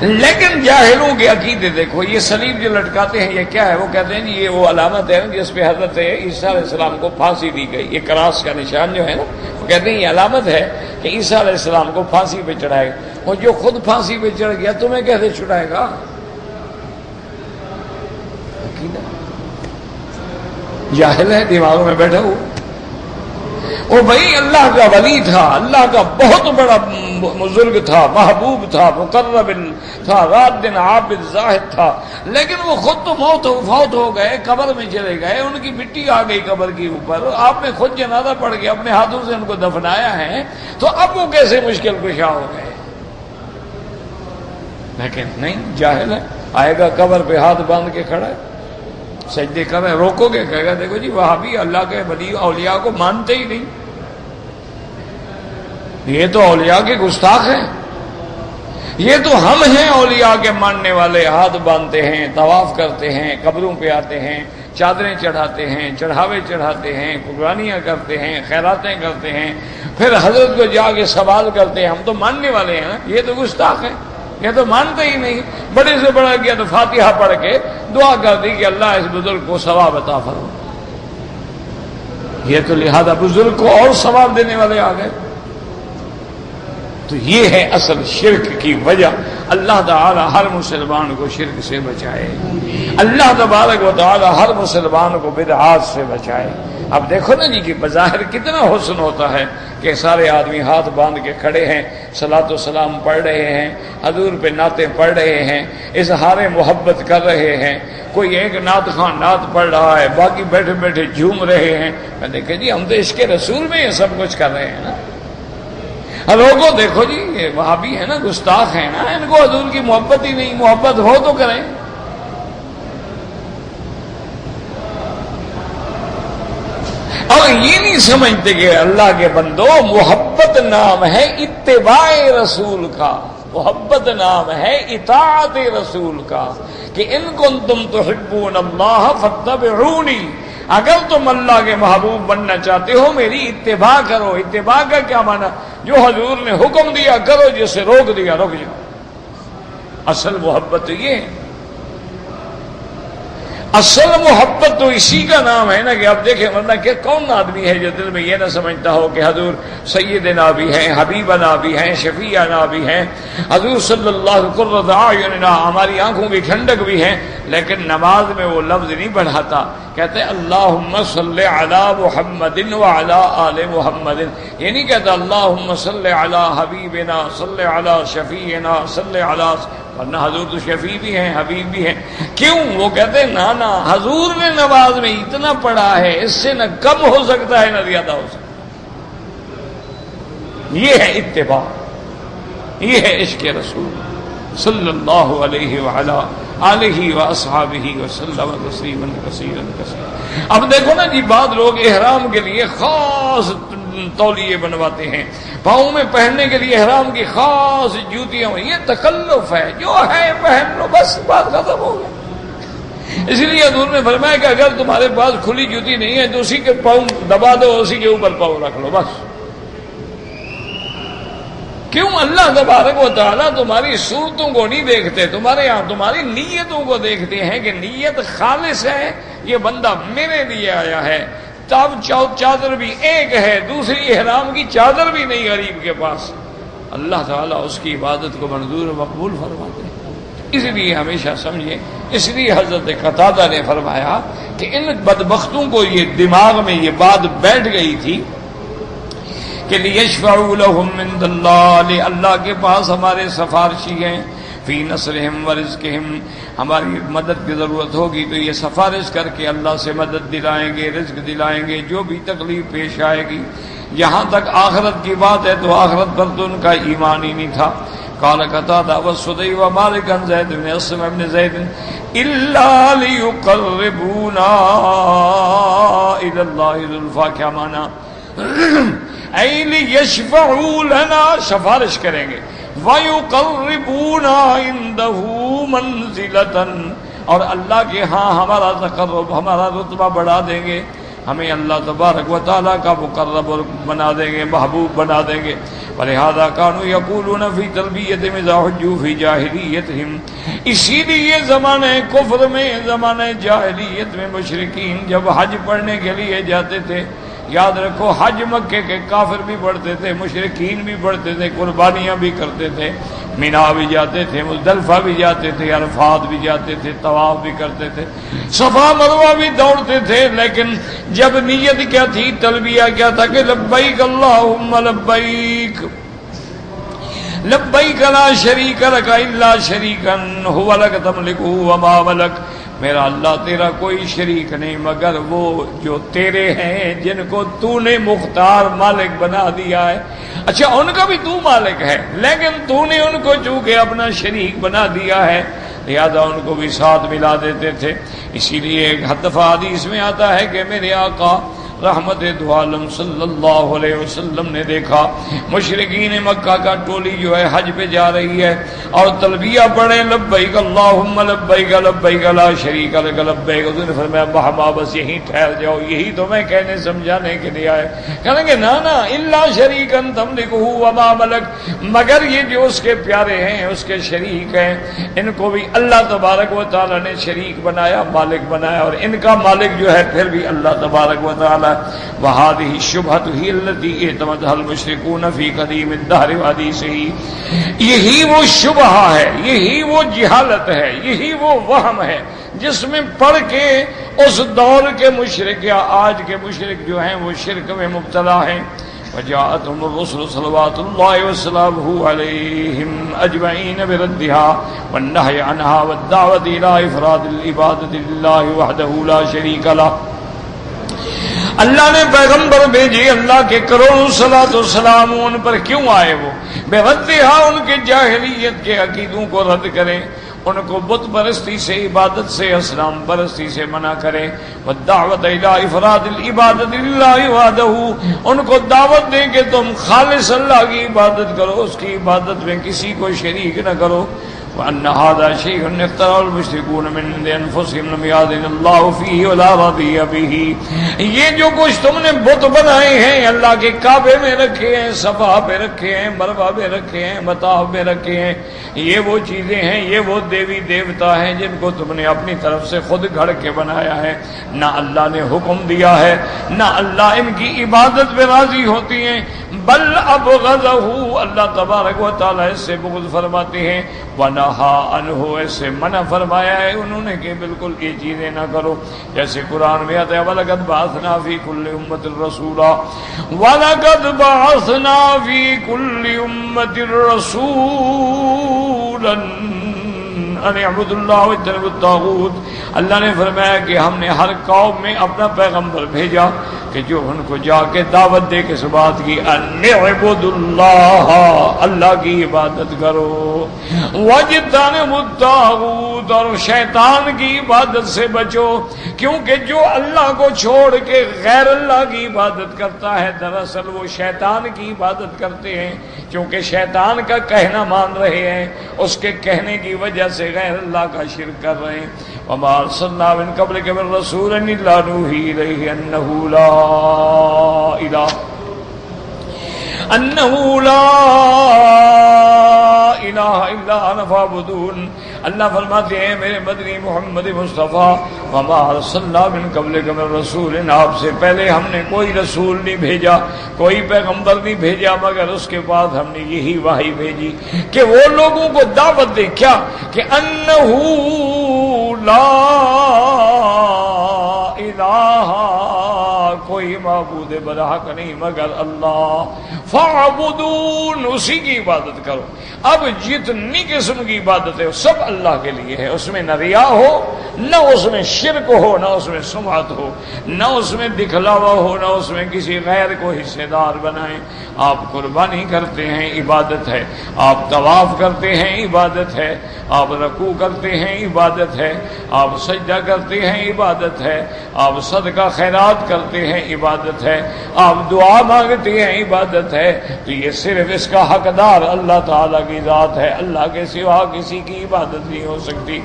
لیکن جاہلوں کے عقیدے دیکھو، یہ صلیب جو لٹکاتے ہیں یہ کیا ہے؟ وہ کہتے ہیں یہ وہ علامت ہے جس پہ حضرت عیسیٰ علیہ السلام کو پھانسی دی گئی، یہ کراس کا نشان جو ہے نا، وہ کہتے ہیں یہ علامت ہے کہ عیسیٰ علیہ السلام کو پھانسی پہ چڑھائے گا۔ اور جو خود پھانسی پہ چڑھ گیا تمہیں کیسے چڑھائے گا؟ عقیدہ جاہل ہے، دماغوں میں بیٹھا ہو۔ وہ بھائی اللہ کا ولی تھا، اللہ کا بہت بڑا بزرگ تھا، محبوب تھا، مقرب تھا، رات دن عابد زاہد تھا، لیکن وہ خود تو فوت ہو گئے، قبر میں چلے گئے، ان کی مٹی آ گئی قبر کے اوپر، آپ نے خود جنازہ پڑھ کے اپنے ہاتھوں سے ان کو دفنایا ہے، تو اب وہ کیسے مشکل کشا ہو گئے؟ لیکن نہیں، جاہل ہے، آئے گا قبر پہ ہاتھ باندھ کے کھڑا ہے، سجدے کر رہے، روکو گے، کہے گا دیکھو جی وہابی اللہ کے ولی اولیاء کو مانتے ہی نہیں، یہ تو اولیاء کے گستاخ ہیں، یہ تو ہم ہیں اولیاء کے ماننے والے، ہاتھ باندھتے ہیں، طواف کرتے ہیں، قبروں پہ آتے ہیں، چادریں چڑھاتے ہیں، چڑھاوے چڑھاتے ہیں، قربانیاں کرتے ہیں، خیراتیں کرتے ہیں، پھر حضرت کو جا کے سوال کرتے ہیں، ہم تو ماننے والے ہیں نا، یہ تو گستاخ ہیں، یہ تو مانتے ہی نہیں۔ بڑے سے بڑا کیا تو فاتحہ پڑھ کے دعا کر دی کہ اللہ اس بزرگ کو ثواب عطا فرما، یہ تو لہذا بزرگ کو اور ثواب دینے والے آ گئے۔ تو یہ ہے اصل شرک کی وجہ۔ اللہ تعالی ہر مسلمان کو شرک سے بچائے، اللہ تبارک و تعالی ہر مسلمان کو بدعات سے بچائے۔ اب دیکھو نا جی کہ بظاہر کتنا حسن ہوتا ہے کہ سارے آدمی ہاتھ باندھ کے کھڑے ہیں، صلاۃ و سلام پڑھ رہے ہیں، حضور پہ نعتیں پڑھ رہے ہیں، اظہار محبت کر رہے ہیں، کوئی ایک نعت خواں نعت پڑھ رہا ہے، باقی بیٹھے بیٹھے جھوم رہے ہیں۔ میں دیکھیں جی ہم تو عشق رسول میں یہ سب کچھ کر رہے ہیں نا۔ لوگوں دیکھو جی یہ وہابی ہے نا، گستاخ ہے نا، ان کو حضور کی محبت ہی نہیں، محبت ہو تو کریں۔ اور یہ نہیں سمجھتے کہ اللہ کے بندو محبت نام ہے اتباع رسول کا، محبت نام ہے اطاعت رسول کا، کہ ان کنتم تحبون اللہ فاتبعونی، اگر تم اللہ کے محبوب بننا چاہتے ہو میری اتباع کرو۔ اتباع کا کیا معنی؟ جو حضور نے حکم دیا کرو، جسے روک دیا رک جاؤ۔ اصل محبت تو یہ ہے، اصل محبت تو اسی کا نام ہے نا کہ اب دیکھیں، ورنہ کہ کون آدمی ہے جو دل میں یہ نہ سمجھتا ہو کہ حضور سیدنا بھی ہیں، حبیبنا بھی ہیں، شفیعنا بھی ہیں، حضور صلی اللہ علیہ وسلم قرۃ اعیننا، ہماری آنکھوں کی ٹھنڈک بھی ہیں، لیکن نماز میں وہ لفظ نہیں بڑھاتا، کہتے اللہم صلی علی محمد وعلی آل محمد، یہ نہیں کہتا اللہم صلی علی حبیبنا، صلی علی شفیعنا، صلی علی، ورنہ حضور تو شفیع بھی ہیں، حبیب بھی ہیں۔ کیوں؟ وہ کہتے ہیں نانا حضور نے نماز میں اتنا پڑھا ہے، اس سے نہ کم ہو سکتا ہے نہ زیادہ ہو سکتا ہے۔ یہ ہے اتباع، یہ ہے عشق رسول صلی اللہ علیہ وعلا آلہ واصحابہ وسلم تسلیما کثیرا کثیرا۔ اب دیکھو نا جی، بعض لوگ احرام کے لیے خاص تولیے بنواتے ہیں، پاؤں میں پہننے کے لیے احرام کی خاص جوتیاں، یہ تکلف ہے، جو ہے پہن لو، بس بات ختم ہو گئی۔ اس لیے حضور نے فرمایا کہ اگر تمہارے پاس کھلی جوتی نہیں ہے تو اسی کے پاؤں دبا دو، اسی کے اوپر پاؤں رکھ لو، بس۔ کیوں؟ اللہ تبارک و تعالیٰ تمہاری صورتوں کو نہیں دیکھتے، تمہارے یہاں تمہاری نیتوں کو دیکھتے ہیں کہ نیت خالص ہے، یہ بندہ میرے لیے آیا ہے۔ تب چادر بھی ایک ہے، دوسری احرام کی چادر بھی نہیں غریب کے پاس، اللہ تعالیٰ اس کی عبادت کو منظور و مقبول فرماتے ہیں۔ اس لیے ہمیشہ سمجھیں، اس لیے حضرت قتادہ نے فرمایا کہ ان بدبختوں کو یہ دماغ میں یہ بات بیٹھ گئی تھی کہ لیشفعوا لهم عند اللہ، اللہ کے پاس ہمارے سفارشی ہیں، فی نصرہم ورزقہم، ہماری مدد کی ضرورت ہوگی تو یہ سفارش کر کے اللہ سے مدد دلائیں گے، رزق دلائیں گے، جو بھی تکلیف پیش آئے گی۔ یہاں تک آخرت کی بات ہے تو آخرت پر تو ان کا ایمان ہی نہیں تھا۔ قال قتادہ والسدی ومالک عن زید بن اسلم بن زید الا لیقربونا الی اللہ زلفا، کیا مانا؟ اے لیشفعوا لنا، سفارش کریں گے، ویقربونا عنده منزلۃ، اور اللہ کے ہاں ہمارا تقرب، ہمارا رتبہ بڑھا دیں گے، ہمیں اللہ تبارک و تعالیٰ کا مقرب بنا دیں گے، محبوب بنا دیں گے۔ ولہذا کانوا یقولون فی تلبیتہم اذا حجوا فی جاہلیتہم، اسی لیے زمانہ کفر میں، زمانہ جاہلیت میں مشرکین جب حج پڑھنے کے لیے جاتے تھے، یاد رکھو حج مکے کے کافر بھی پڑھتے تھے، مشرکین بھی پڑھتے تھے، قربانیاں بھی کرتے تھے، مینا بھی جاتے تھے، مزدلفہ بھی جاتے تھے، عرفات بھی جاتے تھے، طواف بھی کرتے تھے، صفا مروہ بھی دوڑتے تھے، لیکن جب نیت کیا تھی، تلبیہ کیا تھا کہ لبیک اللہم لبیک، لبیک لا شریک لک الا شریکا هو لک تملکہ وما ملک، میرا اللہ تیرا کوئی شریک نہیں مگر وہ جو تیرے ہیں، جن کو تو نے مختار مالک بنا دیا ہے۔ اچھا ان کا بھی تو مالک ہے، لیکن تو نے ان کو چونکہ اپنا شریک بنا دیا ہے، لہذا ان کو بھی ساتھ ملا دیتے تھے۔ اسی لیے ایک دفعہ حدیث میں آتا ہے کہ میرے آقا رحمت دو عالم صلی اللہ علیہ وسلم نے دیکھا مشرکین مکہ کا ٹولی جو ہے حج پہ جا رہی ہے اور تلبیہ پڑھیں لبیک اللہم لبیک لبیک لا شریک لک لبیک، اس نے فرمایا محما بس یہیں ٹھہر جاؤ، یہی تو میں کہنے سمجھانے کے لیے آئے۔ کہیں گے نا نا الا شریکا تملکہ وما ملک، مگر یہ جو اس کے پیارے ہیں، اس کے شریک ہیں، ان کو بھی اللہ تبارک و تعالی نے شریک بنایا، مالک بنایا، اور ان کا مالک جو ہے پھر بھی اللہ تبارک و تعالی۔ وَهَذِهِ الشُّبْهَةُ هِيَ الَّتِي اعْتَمَدَهَا الْمُشْرِكُونَ فِي قَدِيمِ الدَّهْرِ وَحَدِيثِهِ، یہی وہ شبہ ہے، یہی وہ جہالت ہے، یہی وہ وہم ہے جس میں پڑھ کے اس دور کے مشرک یا آج کے مشرک جو ہیں وہ شرک میں مبتلا ہیں۔ وجاءتهم الرسل صلوات الله وسلامه عليهم اجمعين بردها والنهي عنها والدعوة الى افراد العبادة لله وحده لا شريك له۔ اللہ نے پیغمبر بھیجے، اللہ کے کروڑوں صلاۃ و سلام ان پر کیوں آئے؟ وہ بے ردہا، ان کے جاہلیت کے عقیدوں کو رد کریں، ان کو بت پرستی سے، عبادت سے، اصنام پرستی سے منع کریں، والدعوت الی افراد العبادۃ للہ وحدہ، ان کو دعوت دیں کہ تم خالص اللہ کی عبادت کرو، اس کی عبادت میں کسی کو شریک نہ کرو۔ وأن هذا شيء اخترعه المشركون من عند أنفسهم لم يأذن الله فيه ولا رضي به، یہ جو کچھ تم نے بت بنائے ہیں، اللہ کے کعبے میں رکھے ہیں، صفا پہ رکھے ہیں، مروہ پہ رکھے ہیں، مطاف میں رکھے ہیں، یہ وہ چیزیں ہیں، یہ وہ دیوی دیوتا ہیں جن کو تم نے اپنی طرف سے خود گھڑ کے بنایا ہے، نہ اللہ نے حکم دیا ہے، نہ اللہ ان کی عبادت پہ راضی ہوتی ہیں، بل ابغضہ، اللہ تبارک و تعالیٰ اس سے بغض فرماتے ہیں، ونہا عنہ، ایسے منع فرمایا ہے انہوں نے کہ بالکل یہ چیزیں نہ کرو، جیسے قرآن میں آتا ہے وَلَقَدْ بَعَثْنَا فِي كُلِّ أُمَّةٍ رَسُولًا وَلَقَدْ بَعَثْنَا فِي كُلِّ أُمَّةٍ رَسُولًا أَنِ اعْبُدُوا اللَّهَ وَاجْتَنِبُوا الطَّاغُوتَ، اللہ نے فرمایا کہ ہم نے ہر قوم میں اپنا پیغمبر بھیجا کہ جو ان کو جا کے دعوت دے کے اس بات کی ان اعبدوا اللہ، اللہ کی عبادت کرو، واجتنبوا الطاغوت، اور شیطان کی عبادت سے بچو، کیونکہ جو اللہ کو چھوڑ کے غیر اللہ کی عبادت کرتا ہے دراصل وہ شیطان کی عبادت کرتے ہیں، کیونکہ شیطان کا کہنا مان رہے ہیں، اس کے کہنے کی وجہ سے غیر اللہ کا شرک کر رہے ہیں۔ وما ارسلنا من قبلک من رسول الا نوحی الیہ انہ لا الہ الا انا فاعبدون۔ اللہ فرماتے ہیں میرے مدنی محمد مصطفیٰ، وما ارسلنا من قبلک من رسول، آپ سے پہلے ہم نے کوئی رسول نہیں بھیجا، کوئی پیغمبر نہیں بھیجا، مگر اس کے بعد ہم نے یہی وحی بھیجی کہ وہ لوگوں کو دعوت دے، کیا کہ انہ لا الہ، کوئی معبود برحق نہیں مگر اللہ، فاعبدون، اسی کی عبادت کرو۔ اب جتنی قسم کی عبادت ہے سب اللہ کے لیے ہے، اس میں نہ ریا ہو، نہ اس میں شرک ہو، نہ اس میں سمعت ہو، نہ اس میں دکھلاوا ہو، نہ اس میں کسی غیر کو حصے دار بنائیں۔ آپ قربانی کرتے ہیں عبادت ہے، آپ طواف کرتے ہیں عبادت ہے، آپ رکوع کرتے ہیں عبادت ہے، آپ سجدہ کرتے ہیں عبادت ہے، آپ صدقہ خیرات کرتے ہیں عبادت ہے، آپ دعا مانگتے ہیں عبادت ہے، تو یہ صرف اس کا حقدار اللہ تعالیٰ کی ذات ہے، اللہ کے سوا کسی کی عبادت نہیں ہو سکتی۔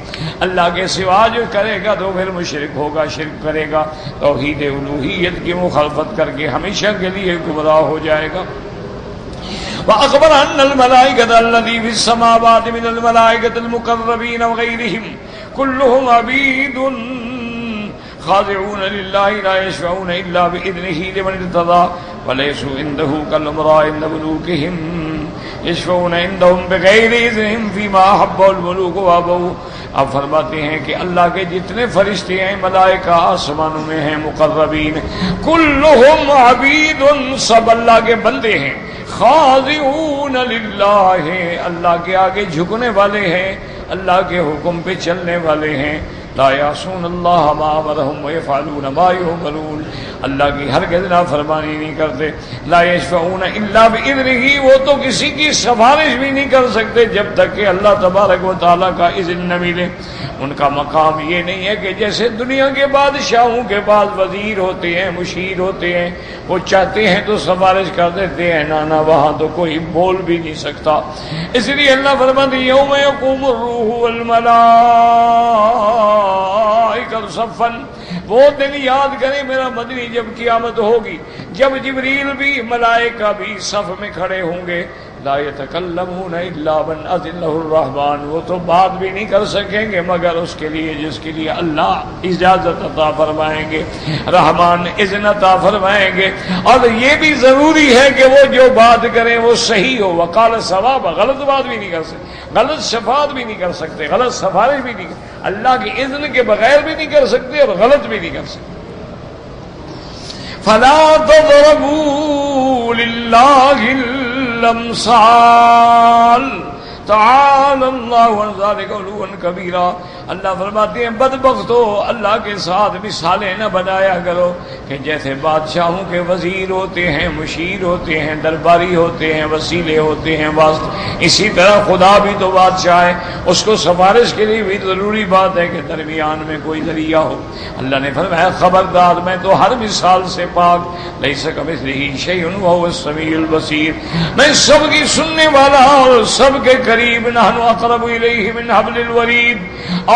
اللہ کے سوا جو کرے گا تو پھر مشرک ہوگا، شرک کرے گا، توحید الوہیت کی مخالفت کر کے ہمیشہ کے لیے گمراہ ہو جائے گا۔ وَأَخْبَرَ أَنَّ الْمَلَائِكَةَ الَّذِي فِي السَّمَاوَاتِ مِنَ الْمَلَائِكَةِ الْمُقَرَّبِينَ وَغَيْرِهِمْ كُلُّهُمْ عَبِيدٌ خَاضِعُونَ لِلَّهِ لَا يَشْفَعُونَ إِلَّا بِإِذْنِهِ لِمَنِ ارْتَضَىٰ وَلَيْسُوا عِندَهُ كَالْأُمَرَاءِ عِندَ مُلُوكِهِمْ يَشْفَعُونَ عِندَهُمْ بِغَيْرِ إِذْنِهِمْ فِيمَا أَحَبَّهُ الْمُلُوكُ وَأَبَوْا۔ اب فرماتے ہیں کہ اللہ کے جتنے فرشتے ہیں ملائکہ آسمانوں میں ہیں مقربین، کلہم عبید، سب اللہ کے بندے ہیں، خاضعون للہ، اللہ کے آگے جھکنے والے ہیں، اللہ کے حکم پہ چلنے والے ہیں، لا یعصون اللہ ما امرہم ویفعلون ما یؤمرون، اللہ کی ہرگز نافرمانی نہیں کرتے۔ لا یشفعون الا باذنہ، وہ تو کسی کی سفارش بھی نہیں کر سکتے جب تک کہ اللہ تبارک و تعالیٰ کا اذن نہ ملے۔ ان کا مقام یہ نہیں ہے کہ جیسے دنیا کے بادشاہوں کے بعد وزیر ہوتے ہیں، مشیر ہوتے ہیں، وہ چاہتے ہیں تو سفارش کر دیتے ہیں، نانا وہاں تو کوئی بول بھی نہیں سکتا۔ اس لیے اللہ فرماتے ہیں یوم یقوم الروح والملائکۃ صفا، وہ دن یاد کریں میرا مدنی جب قیامت ہوگی، جب جبریل بھی ملائکہ بھی صف میں کھڑے ہوں گے، لا یتکلمون الا من اذن له الرحمن، وہ تو بات بھی نہیں کر سکیں گے مگر اس کے لیے جس کے لیے اللہ اجازت عطا فرمائیں گے، رحمان اذن عطا فرمائیں گے۔ اور یہ بھی ضروری ہے کہ وہ جو بات کریں وہ صحیح ہو، وقال صواب، غلط بات بھی نہیں کر سکتے، غلط شفاعت بھی نہیں کر سکتے، غلط سفارش بھی نہیں، اللہ کے اذن کے بغیر بھی نہیں کر سکتے اور غلط بھی نہیں کر سکتے۔ فلا تضربوا للہ الامثال تعالی اللہ عن ذلک علوا کبیرا، اللہ فرماتے ہیں بدبختو اللہ کے ساتھ مثالیں نہ بنایا کرو کہ جیسے بادشاہوں کے وزیر ہوتے ہیں، مشیر ہوتے ہیں، درباری ہوتے ہیں، وسیلے ہوتے ہیں، واسطے، اسی طرح خدا بھی تو بادشاہ ہے، اس کو سفارش کے لیے بھی ضروری بات ہے کہ درمیان میں کوئی ذریعہ ہو۔ اللہ نے فرمایا خبردار میں تو ہر مثال سے پاک، لیس کمثلہ شیء وہو السمیع البصیر، میں سب کی سننے والا اور سب کے قریب، نحن اقرب الیہ من حبل الورید،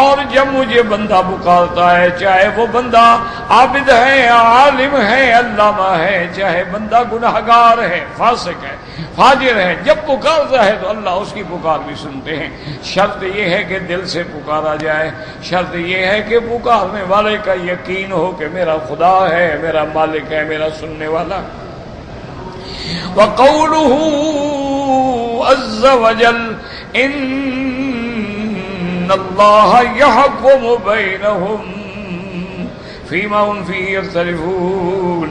اور جب مجھے بندہ پکارتا ہے، چاہے وہ بندہ عابد ہے، عالم ہے، علامہ ہے، چاہے بندہ گناہگار ہے، فاسق ہے، فاجر ہے، جب پکارتا ہے تو اللہ اس کی پکار بھی سنتے ہیں۔ شرط یہ ہے کہ دل سے پکارا جائے، شرط یہ ہے کہ پکارنے والے کا یقین ہو کہ میرا خدا ہے، میرا مالک ہے، میرا سننے والا۔ وَقَوْلُهُ عَزَّ وَجَلَّ إِنَّ اللَّهَ يَحْكُمُ بَيْنَهُمْ فِيمَا هُمْ فِيهِ يَخْتَلِفُونَ،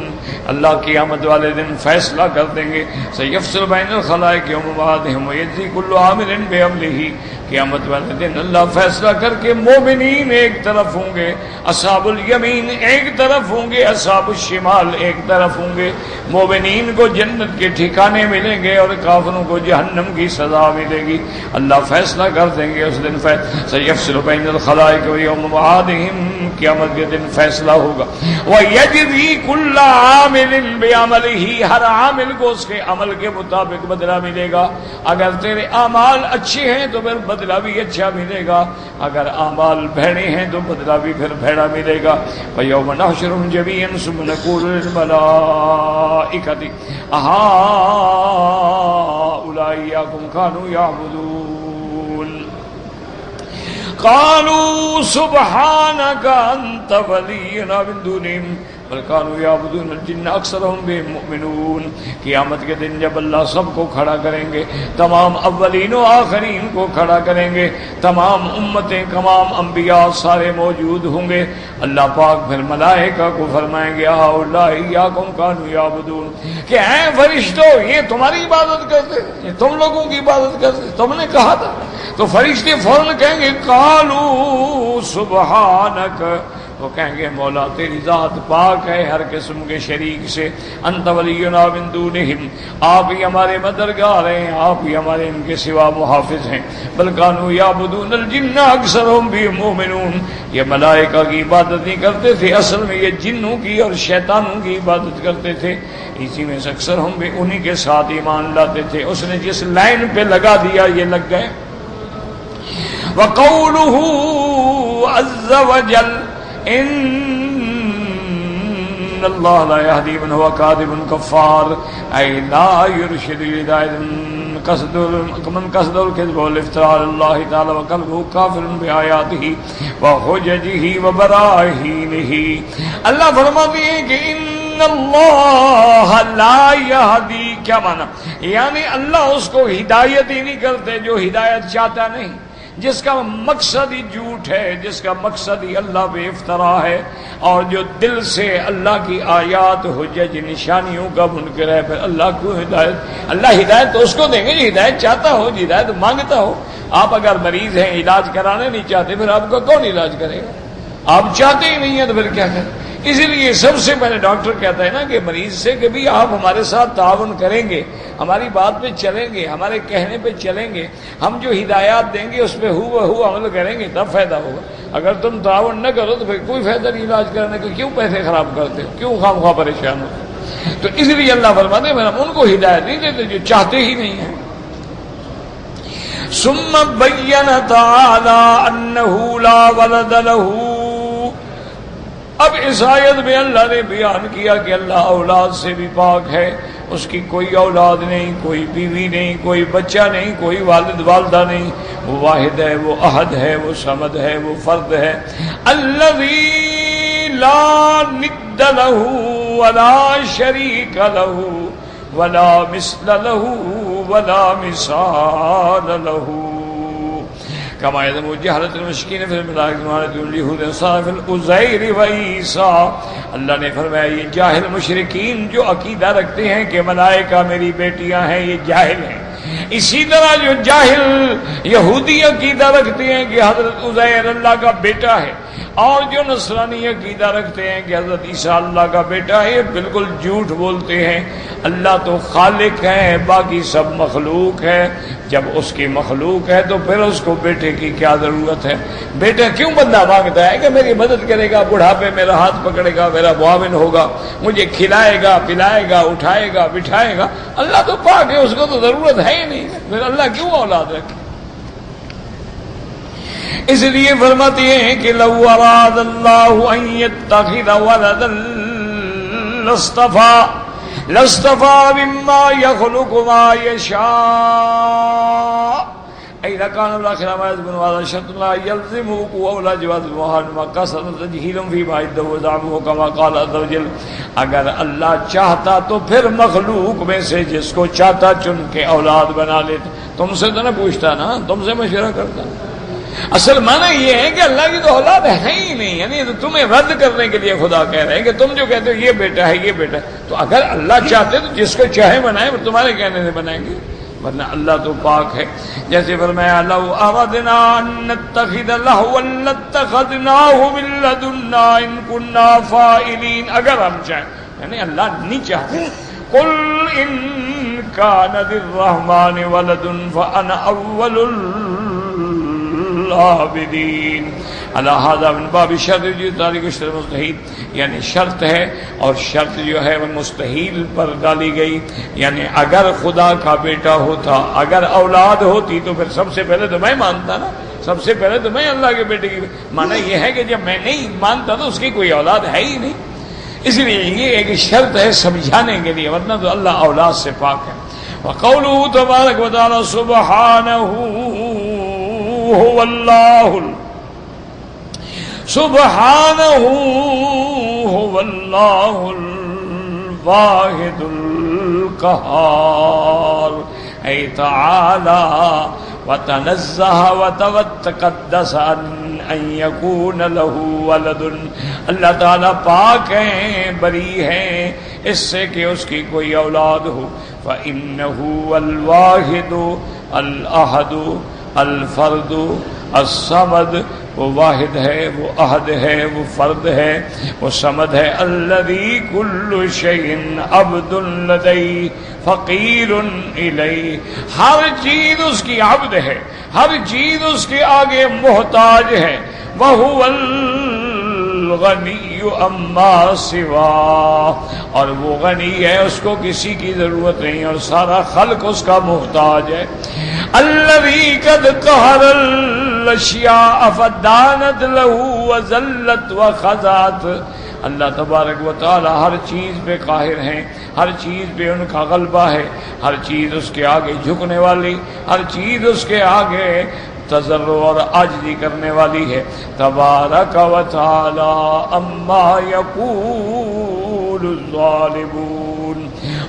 اللہ قیامت والے دن فیصلہ کر دیں گے. سیفصل بین الخلائق یوم بعدہم ویجزی کل عامل بعملہ. قیامت والے دن اللہ فیصلہ کر کے مومنین ایک طرف ہوں گے, اصحاب الیمین ایک طرف ہوں گے, اصحاب الشمال ایک طرف ہوں گے. مومنین کو جنت کے ٹھکانے ملیں گے اور کافروں کو جہنم کی سزا ملے گی. اللہ فیصلہ کر دیں گے اس دن. سیفصل بین الخلائق یوم بعدہم, قیامت کے دن فیصلہ ہوگا. ویجزی کل عامل بعملہ, ہر عامل کو اس کے عمل کے مطابق بدلہ ملے گا. اگر تیرے اعمال اچھے ہیں تو پھر بدلہ بھی اچھا ملے گا, اگر اعمال بھیڑے ہیں تو بدلہ بھی پھر بھیڑا ملے گا. وَيَوْمَ نَحْشُرُهُمْ جَمِيعًا ثُمَّ نَقُولُ لِلْمَلَائِكَةِ أَهَٰؤُلَاءِ إِيَّاكُمْ كَانُوا يَعْبُدُونَ قَالُوا سُبْحَانَكَ أَنْتَ وَلِيُّنَا مِن دُونِهِمْ بل كانوا يعبدون الجن اکثرهم بهم مؤمنون. قیامت کے دن جب اللہ سب کو کھڑا کریں گے, تمام اولین و آخرین کو کھڑا کریں گے, تمام امتیں, تمام انبیاء سارے موجود ہوں گے. اللہ پاک پھر ملائکہ کو فرمائیں گے هؤلاء إياكم كانوا يعبدون, کہ اے فرشتوں یہ تمہاری عبادت کرتے, یہ تم لوگوں کی عبادت کرتے, تم نے کہا تھا. تو فرشتے فوراً کہیں گے قالوا سبحانک, وہ کہیں گے مولا تیری ذات پاک ہے ہر قسم کے شریک سے. انت ولینا من دونہم, آپ ہی ہمارے مددگار ہیں, آپ ہی ہمارے ان کے سوا محافظ ہیں. بل کانوا یعبدون الجن اکثرهم بهم مؤمنون, یہ ملائکہ کی عبادت نہیں کرتے تھے, اصل میں یہ جنوں کی اور شیطانوں کی عبادت کرتے تھے. اسی میں سے اکثر ہم بھی انہی کے ساتھ ایمان لاتے تھے. اس نے جس لائن پہ لگا دیا یہ لگ گئے. وقولہ عز وجل ان اللہ لا يهدي من هو كاذب كفار, اي لا يرشد ہدایت من قصد الكذب والافتراء على الله تعالى وقلبه كافر بآياته وحججه وبراهينه. اللہ فرماتے ہیں کہ ان اللہ لا يهدي, کیا معنی, یعنی اللہ اس کو ہدایت ہی نہیں کرتے جو ہدایت چاہتا نہیں, جس کا مقصد ہی جھوٹ ہے, جس کا مقصد ہی اللہ پہ افطرا ہے, اور جو دل سے اللہ کی آیات حجج نشانیوں کا منکر ہے, پھر اللہ کو ہدایت, اللہ ہدایت تو اس کو دیں گے جو ہدایت چاہتا ہو, ہدایت مانگتا ہو. آپ اگر مریض ہیں, علاج کرانے نہیں چاہتے, پھر آپ کا کون علاج کرے گا؟ آپ چاہتے ہی نہیں ہیں تو پھر کیا کریں؟ اسی لیے سب سے پہلے ڈاکٹر کہتا ہے نا کہ مریض سے کہ بھی آپ ہمارے ساتھ تعاون کریں گے, ہماری بات پہ چلیں گے, ہمارے کہنے پہ چلیں گے, ہم جو ہدایات دیں گے اس پہ ہو عمل کریں گے, تب فائدہ ہوگا. اگر تم تعاون نہ کرو تو پھر کوئی فائدہ نہیں علاج کرنے کا, کیوں پیسے خراب کرتے ہو, کیوں خواہ پریشان ہوتے. تو اس لیے اللہ فرماتے ہیں ہم ان کو ہدایت نہیں دیتے جو چاہتے ہی نہیں ہیں. ثم بین تعالی انہ لا ولد لہ, اب اس آیت میں اللہ نے بیان کیا کہ اللہ اولاد سے بھی پاک ہے, اس کی کوئی اولاد نہیں, کوئی بیوی نہیں, کوئی بچہ نہیں, کوئی والد والدہ نہیں. وہ واحد ہے, وہ احد ہے, وہ صمد ہے, وہ فرد ہے. الذی لا ند لہ ولا شریک لہ ولا مثل لہ ولا مثال لہ. كما يعلم جهلة المشكين في الملائكة وعلى اليهود والنصارى في العزير وعيسى. اللہ نے فرمایا یہ جاہل مشرکین جو عقیدہ رکھتے ہیں کہ ملائکہ میری بیٹیاں ہیں, یہ جاہل ہیں. اسی طرح جو جاہل یہودی عقیدہ رکھتے ہیں کہ حضرت عزیر اللہ کا بیٹا ہے, اور جو نصرانی عقیدہ رکھتے ہیں کہ حضرت عیسیٰ اللہ کا بیٹا ہے, یہ بالکل جھوٹ بولتے ہیں. اللہ تو خالق ہے, باقی سب مخلوق ہے. جب اس کی مخلوق ہے تو پھر اس کو بیٹے کی کیا ضرورت ہے؟ بیٹا کیوں بندہ مانگتا ہے کہ میری مدد کرے گا, بڑھاپے میرا ہاتھ پکڑے گا, میرا معاون ہوگا, مجھے کھلائے گا, پلائے گا, اٹھائے گا, بٹھائے گا. اللہ تو پاک ہے, اس کو تو ضرورت ہے ہی نہیں, پھر اللہ کیوں اولاد رکھے؟ اس لیے فرماتے ہیں کہ لو اراد اللہ ان یتخذ ولدا لاصطفى مما يخلق ما يشاء. اذا كان الاخر ما يذبن هذا شرط لا يلزم ولا جواز ما قصد تجهيل فيما عنده وزعمه كما قال عز وجل. اگر اللہ چاہتا تو پھر مخلوق میں سے جس کو چاہتا چن کے اولاد بنا لیتا. تم سے تو نہ پوچھتا نا, تم سے مشورہ کرتا. اصل معنی یہ ہے کہ اللہ کی تو اولاد ہے ہی نہیں، یعنی تو تمہیں رد کرنے کے لیے خدا کہہ رہے ہیں کہ تم جو کہتے ہو یہ بیٹا ہے یہ بیٹا ہے، تو اگر اللہ چاہتے تو جس کو چاہے بنائے، وہ تمہارے کہنے سے بنائیں گے، ورنہ اللہ تو پاک ہے۔ جیسے فرمایا لو اردنا ان نتخذ لهوا لاتخذناه من لدنا ان كنا فاعلين، اگر ہم چاہیں، یعنی اللہ نہیں چاہتے۔ قل ان كان للرحمن ولد فانا اول العابدین۔ علی ھذا من باب شرط جو تاریخ شرط مستحیل، یعنی شرط ہے، اور شرط جو ہے وہ مستحیل پر ڈالی گئی، یعنی اگر خدا کا بیٹا ہوتا، اگر اولاد ہوتی تو پھر سب سے پہلے تو میں مانتا نا، سب سے پہلے تو میں اللہ کے بیٹے کی، معنی یہ ہے کہ جب میں نہیں مانتا تو اس کی کوئی اولاد ہے ہی نہیں، اس لیے یہ ایک شرط ہے سمجھانے کے لیے، ورنہ تو اللہ اولاد سے پاک ہے۔ وقوله تبارک و تعالی سبحانہ هو اللہ سبحانہ هو اللہ الواحد القہار، اے تعالی وتنزہ وتقدس ان یکون له ولد، اللہ تعالیٰ پاک ہیں، بری ہیں اس سے کہ اس کی کوئی اولاد ہو۔ فإنہ الواحد الأحد الفرد الصمد، وہ واحد ہے، وہ احد ہے، وہ فرد ہے، وہ صمد ہے۔ الذی کل شیء عبد لدیہ فقیر الیہ، ہر چیز اس کی عبد ہے، ہر چیز اس کے آگے محتاج ہے۔ وہو الغنی عما سواہ، اور وہ غنی ہے، اس کو کسی کی ضرورت نہیں، اور سارا خلق اس کا محتاج ہے۔ الذی قد قہر الاشیاء فدانت له وذلت وخضعت، اللہ تبارک و تعالی ہر چیز پہ قاہر ہیں، ہر چیز پہ ان کا غلبہ ہے، ہر چیز اس کے آگے جھکنے والی، ہر چیز اس کے آگے تضرع اور عاجزی کرنے والی ہے۔ تبارک و تعالی اما یقول الظالمون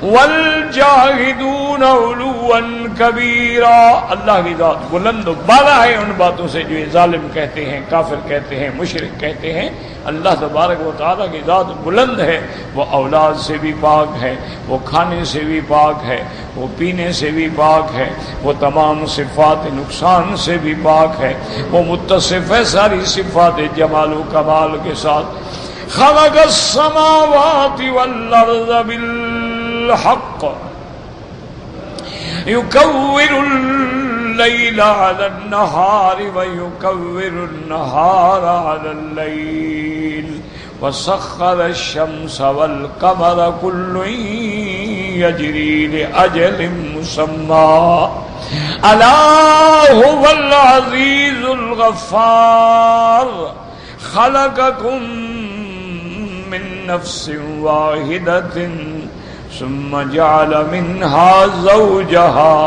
والجاہدون علوا کبیرا، اللہ کی ذات بلند و بالا ہے ان باتوں سے جو یہ ظالم کہتے ہیں، کافر کہتے ہیں، مشرک کہتے ہیں۔ اللہ تبارک و تعالیٰ کی ذات بلند ہے، وہ اولاد سے بھی پاک ہے، وہ کھانے سے بھی پاک ہے، وہ پینے سے بھی پاک ہے، وہ تمام صفات نقصان سے بھی پاک ہے، وہ متصف ہے ساری صفات جمال و کمال کے ساتھ۔ خلق السماوات والارض بالحق یکور اللیل علی النہار ویکور النہار علی اللیل وسخر الشمس والقمر كل يجري لأجل مسمى ألا هو العزيز الغفار خلقكم من نفس واحدة ثم جعل منها زوجها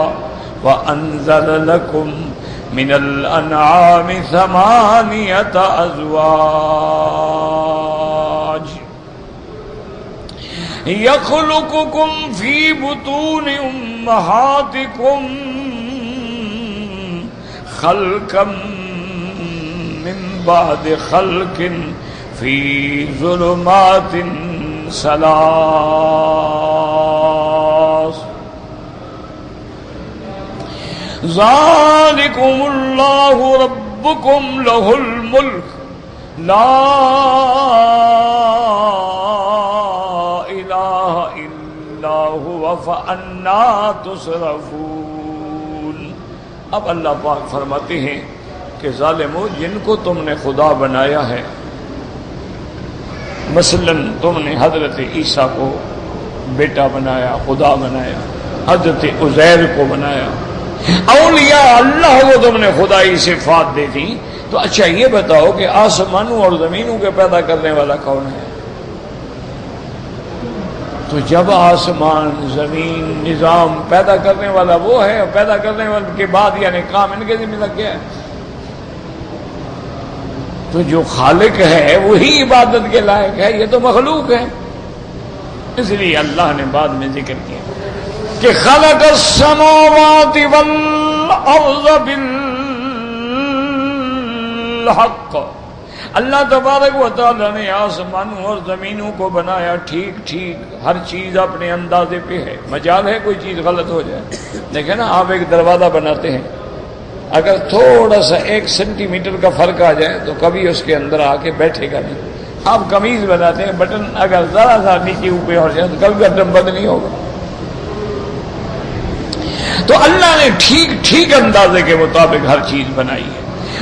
وأنزل لكم من الأنعام 8 أزواج يخلقكم في بطون أمهاتكم خلقا من بعد خلق في ظلمات 3 ذالکم اللہ ربکم لہ الملک لا الہ الا هو فانا تصرفون۔ اب اللہ پاک فرماتے ہیں کہ ظالمو، جن کو تم نے خدا بنایا ہے، مثلا تم نے حضرت عیسیٰ کو بیٹا بنایا، خدا بنایا، حضرت عزیر کو بنایا، اولیاء اللہ کو تم نے خدائی صفات دے دی، تو اچھا یہ بتاؤ کہ آسمانوں اور زمینوں کے پیدا کرنے والا کون ہے؟ تو جب آسمان زمین نظام پیدا کرنے والا وہ ہے، اور پیدا کرنے والے کے بعد یعنی کام ان کے ذمہ لگ گیا ہے، تو جو خالق ہے وہی عبادت کے لائق ہے، یہ تو مخلوق ہے۔ اس لیے اللہ نے بعد میں ذکر کیا کہ خلق السماوات والارض بالحق الحق. اللہ تبارک و تعالیٰ نے آسمانوں اور زمینوں کو بنایا ٹھیک ٹھیک، ہر چیز اپنے اندازے پہ ہے. مجال ہے کوئی چیز غلط ہو جائے. دیکھیں نا، آپ ایک دروازہ بناتے ہیں، اگر تھوڑا سا 1 سینٹی میٹر کا فرق آ جائے تو کبھی اس کے اندر آ کے بیٹھے گا نہیں. آپ قمیض بناتے ہیں، بٹن اگر ذرا سا نیچے اوپر ہو جائے تو کبھی بٹن بند نہیں ہوگا. تو اللہ نے ٹھیک ٹھیک اندازے کے مطابق ہر چیز بنائی ہے.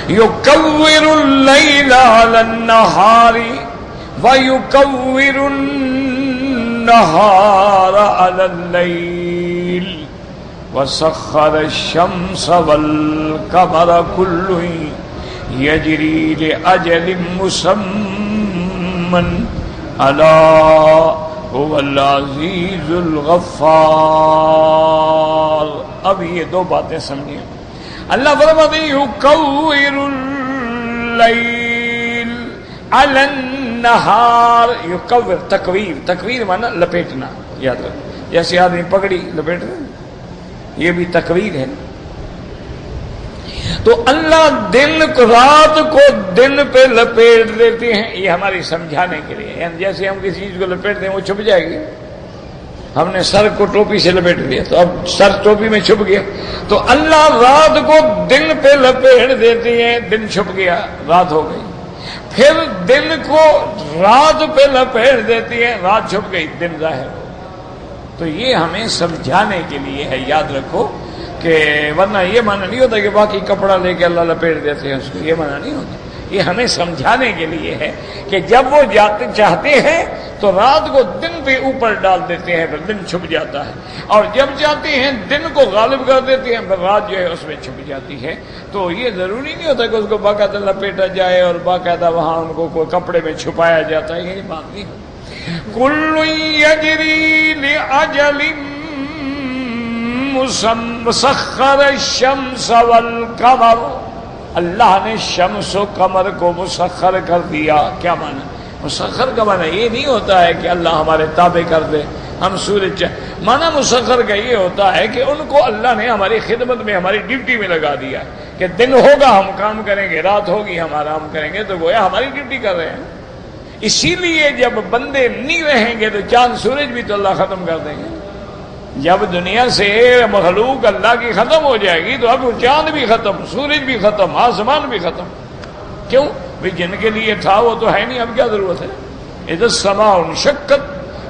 یکور اللیل علی النہار ویکور النہار علی اللیل وسخر الشمس والقمر کل یجری لأجل مسمى الا هو العزیز الغفار. اب یہ دو باتیں سمجھیں. اللہ فرماتے ہیں یکور اللیل علی النہار. یکور تکویر، تکویر مانا لپیٹنا. یاد رکھ، جیسے آدمی پگڑی لپیٹ رہے، یہ بھی تکویر ہے. تو اللہ دن کو، رات کو دن پہ لپیٹ دیتے ہیں. یہ ہماری سمجھانے کے لیے، یعنی جیسے ہم کسی چیز کو لپیٹتے ہیں وہ چھپ جائے گی. ہم نے سر کو ٹوپی سے لپیٹ دیا تو اب سر ٹوپی میں چھپ گیا. تو اللہ رات کو دن پہ لپیٹ دیتے ہیں، دن چھپ گیا، رات ہو گئی. پھر دن کو رات پہ لپیٹ دیتی ہیں، رات چھپ گئی، دن ظاہر ہو. تو یہ ہمیں سمجھانے کے لیے ہے. یاد رکھو کہ ورنہ یہ معنی نہیں ہوتا کہ باقی کپڑا لے کے اللہ لپیٹ دیتے ہیں اس کو، یہ معنی نہیں ہوتا. یہ ہمیں سمجھانے کے لیے ہے کہ جب وہ جاتے چاہتے ہیں تو رات کو دن پہ اوپر ڈال دیتے ہیں، پھر دن چھپ جاتا ہے. اور جب چاہتے ہیں دن کو غالب کر دیتے ہیں، پھر رات جو ہے اس میں چھپ جاتی ہے. تو یہ ضروری نہیں ہوتا کہ اس کو باقاعدہ لپیٹا جائے اور باقاعدہ وہاں ان کو کوئی کپڑے میں چھپایا جاتا ہے. یہ بات نہیں ہوتی. کل یجری لأجل مسمى سخر الشمس والقمر. اللہ نے شمس و قمر کو مسخر کر دیا. کیا معنی مسخر کا معنی یہ نہیں ہوتا ہے کہ اللہ ہمارے تابع کر دے، ہم سورج معنی مسخر کا یہ ہوتا ہے کہ ان کو اللہ نے ہماری خدمت میں، ہماری ڈیوٹی میں لگا دیا کہ دن ہوگا ہم کام کریں گے، رات ہوگی ہم آرام کریں گے. تو گویا ہماری ڈیوٹی کر رہے ہیں. اسی لیے جب بندے نہیں رہیں گے تو چاند سورج بھی تو اللہ ختم کر دیں گے. جب دنیا سے مخلوق اللہ کی ختم ہو جائے گی تو اب چاند بھی ختم، سورج بھی ختم، آسمان بھی ختم. کیوں؟ بھئی جن کے لیے تھا وہ تو ہے نہیں، اب کیا ضرورت ہے. اذا السماء انشقت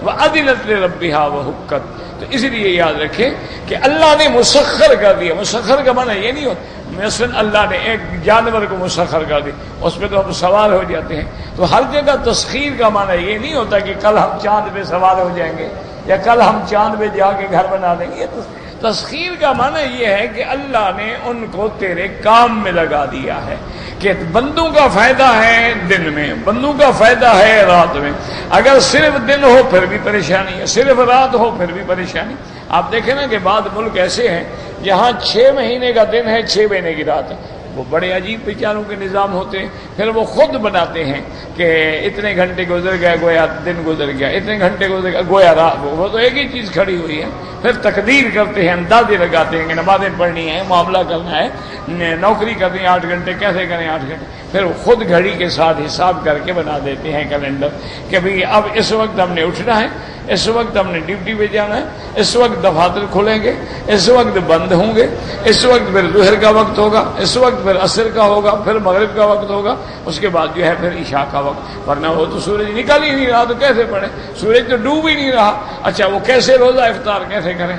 وأذنت لربها وحقت. تو اس لیے یاد رکھیں کہ اللہ نے مسخر کر دیا. مسخر کا معنی یہ نہیں ہوتا مثلا اللہ نے ایک جانور کو مسخر کر دی، اس پہ تو ہم سوار ہو جاتے ہیں. تو ہر جگہ تسخیر کا معنی یہ نہیں ہوتا کہ کل ہم چاند پہ سوار ہو جائیں گے یا کل ہم چاند پہ جا کے گھر بنا دیں گے. تسخیر کا معنی یہ ہے کہ اللہ نے ان کو تیرے کام میں لگا دیا ہے کہ بندوں کا فائدہ ہے دن میں، بندوں کا فائدہ ہے رات میں. اگر صرف دن ہو پھر بھی پریشانی ہے، صرف رات ہو پھر بھی پریشانی. آپ دیکھیں نا کہ بعض ملک ایسے ہیں جہاں 6 مہینے کا دن ہے، 6 مہینے کی رات ہے. وہ بڑے عجیب بیچاروں کے نظام ہوتے ہیں. پھر وہ خود بناتے ہیں کہ اتنے گھنٹے گزر گئے گویا دن گزر گیا، اتنے گھنٹے گزر گیا گویا رات. وہ تو ایک ہی چیز کھڑی ہوئی ہے. پھر تقدیر کرتے ہیں، اندازے لگاتے ہیں کہ نمازیں پڑھنی ہیں، معاملہ کرنا ہے، نوکری کرنی ہے 8 گھنٹے، کیسے کریں 8 گھنٹے. پھر وہ خود گھڑی کے ساتھ حساب کر کے بنا دیتے ہیں کیلنڈر کہ بھئی اب اس وقت ہم نے اٹھنا ہے، اس وقت ہم نے ڈیوٹی پہ جانا ہے، اس وقت دفاتر کھلیں گے، اس وقت بند ہوں گے، اس وقت پھر ظہر کا وقت ہوگا، اس وقت پھر عصر کا ہوگا، پھر مغرب کا وقت ہوگا، اس کے بعد جو ہے پھر عشاء کا وقت. ورنہ وہ تو سورج نکل ہی نہیں رہا تو کیسے پڑھیں؟ سورج تو ڈوب ہی نہیں رہا. اچھا وہ کیسے روزہ افطار کیسے کریں؟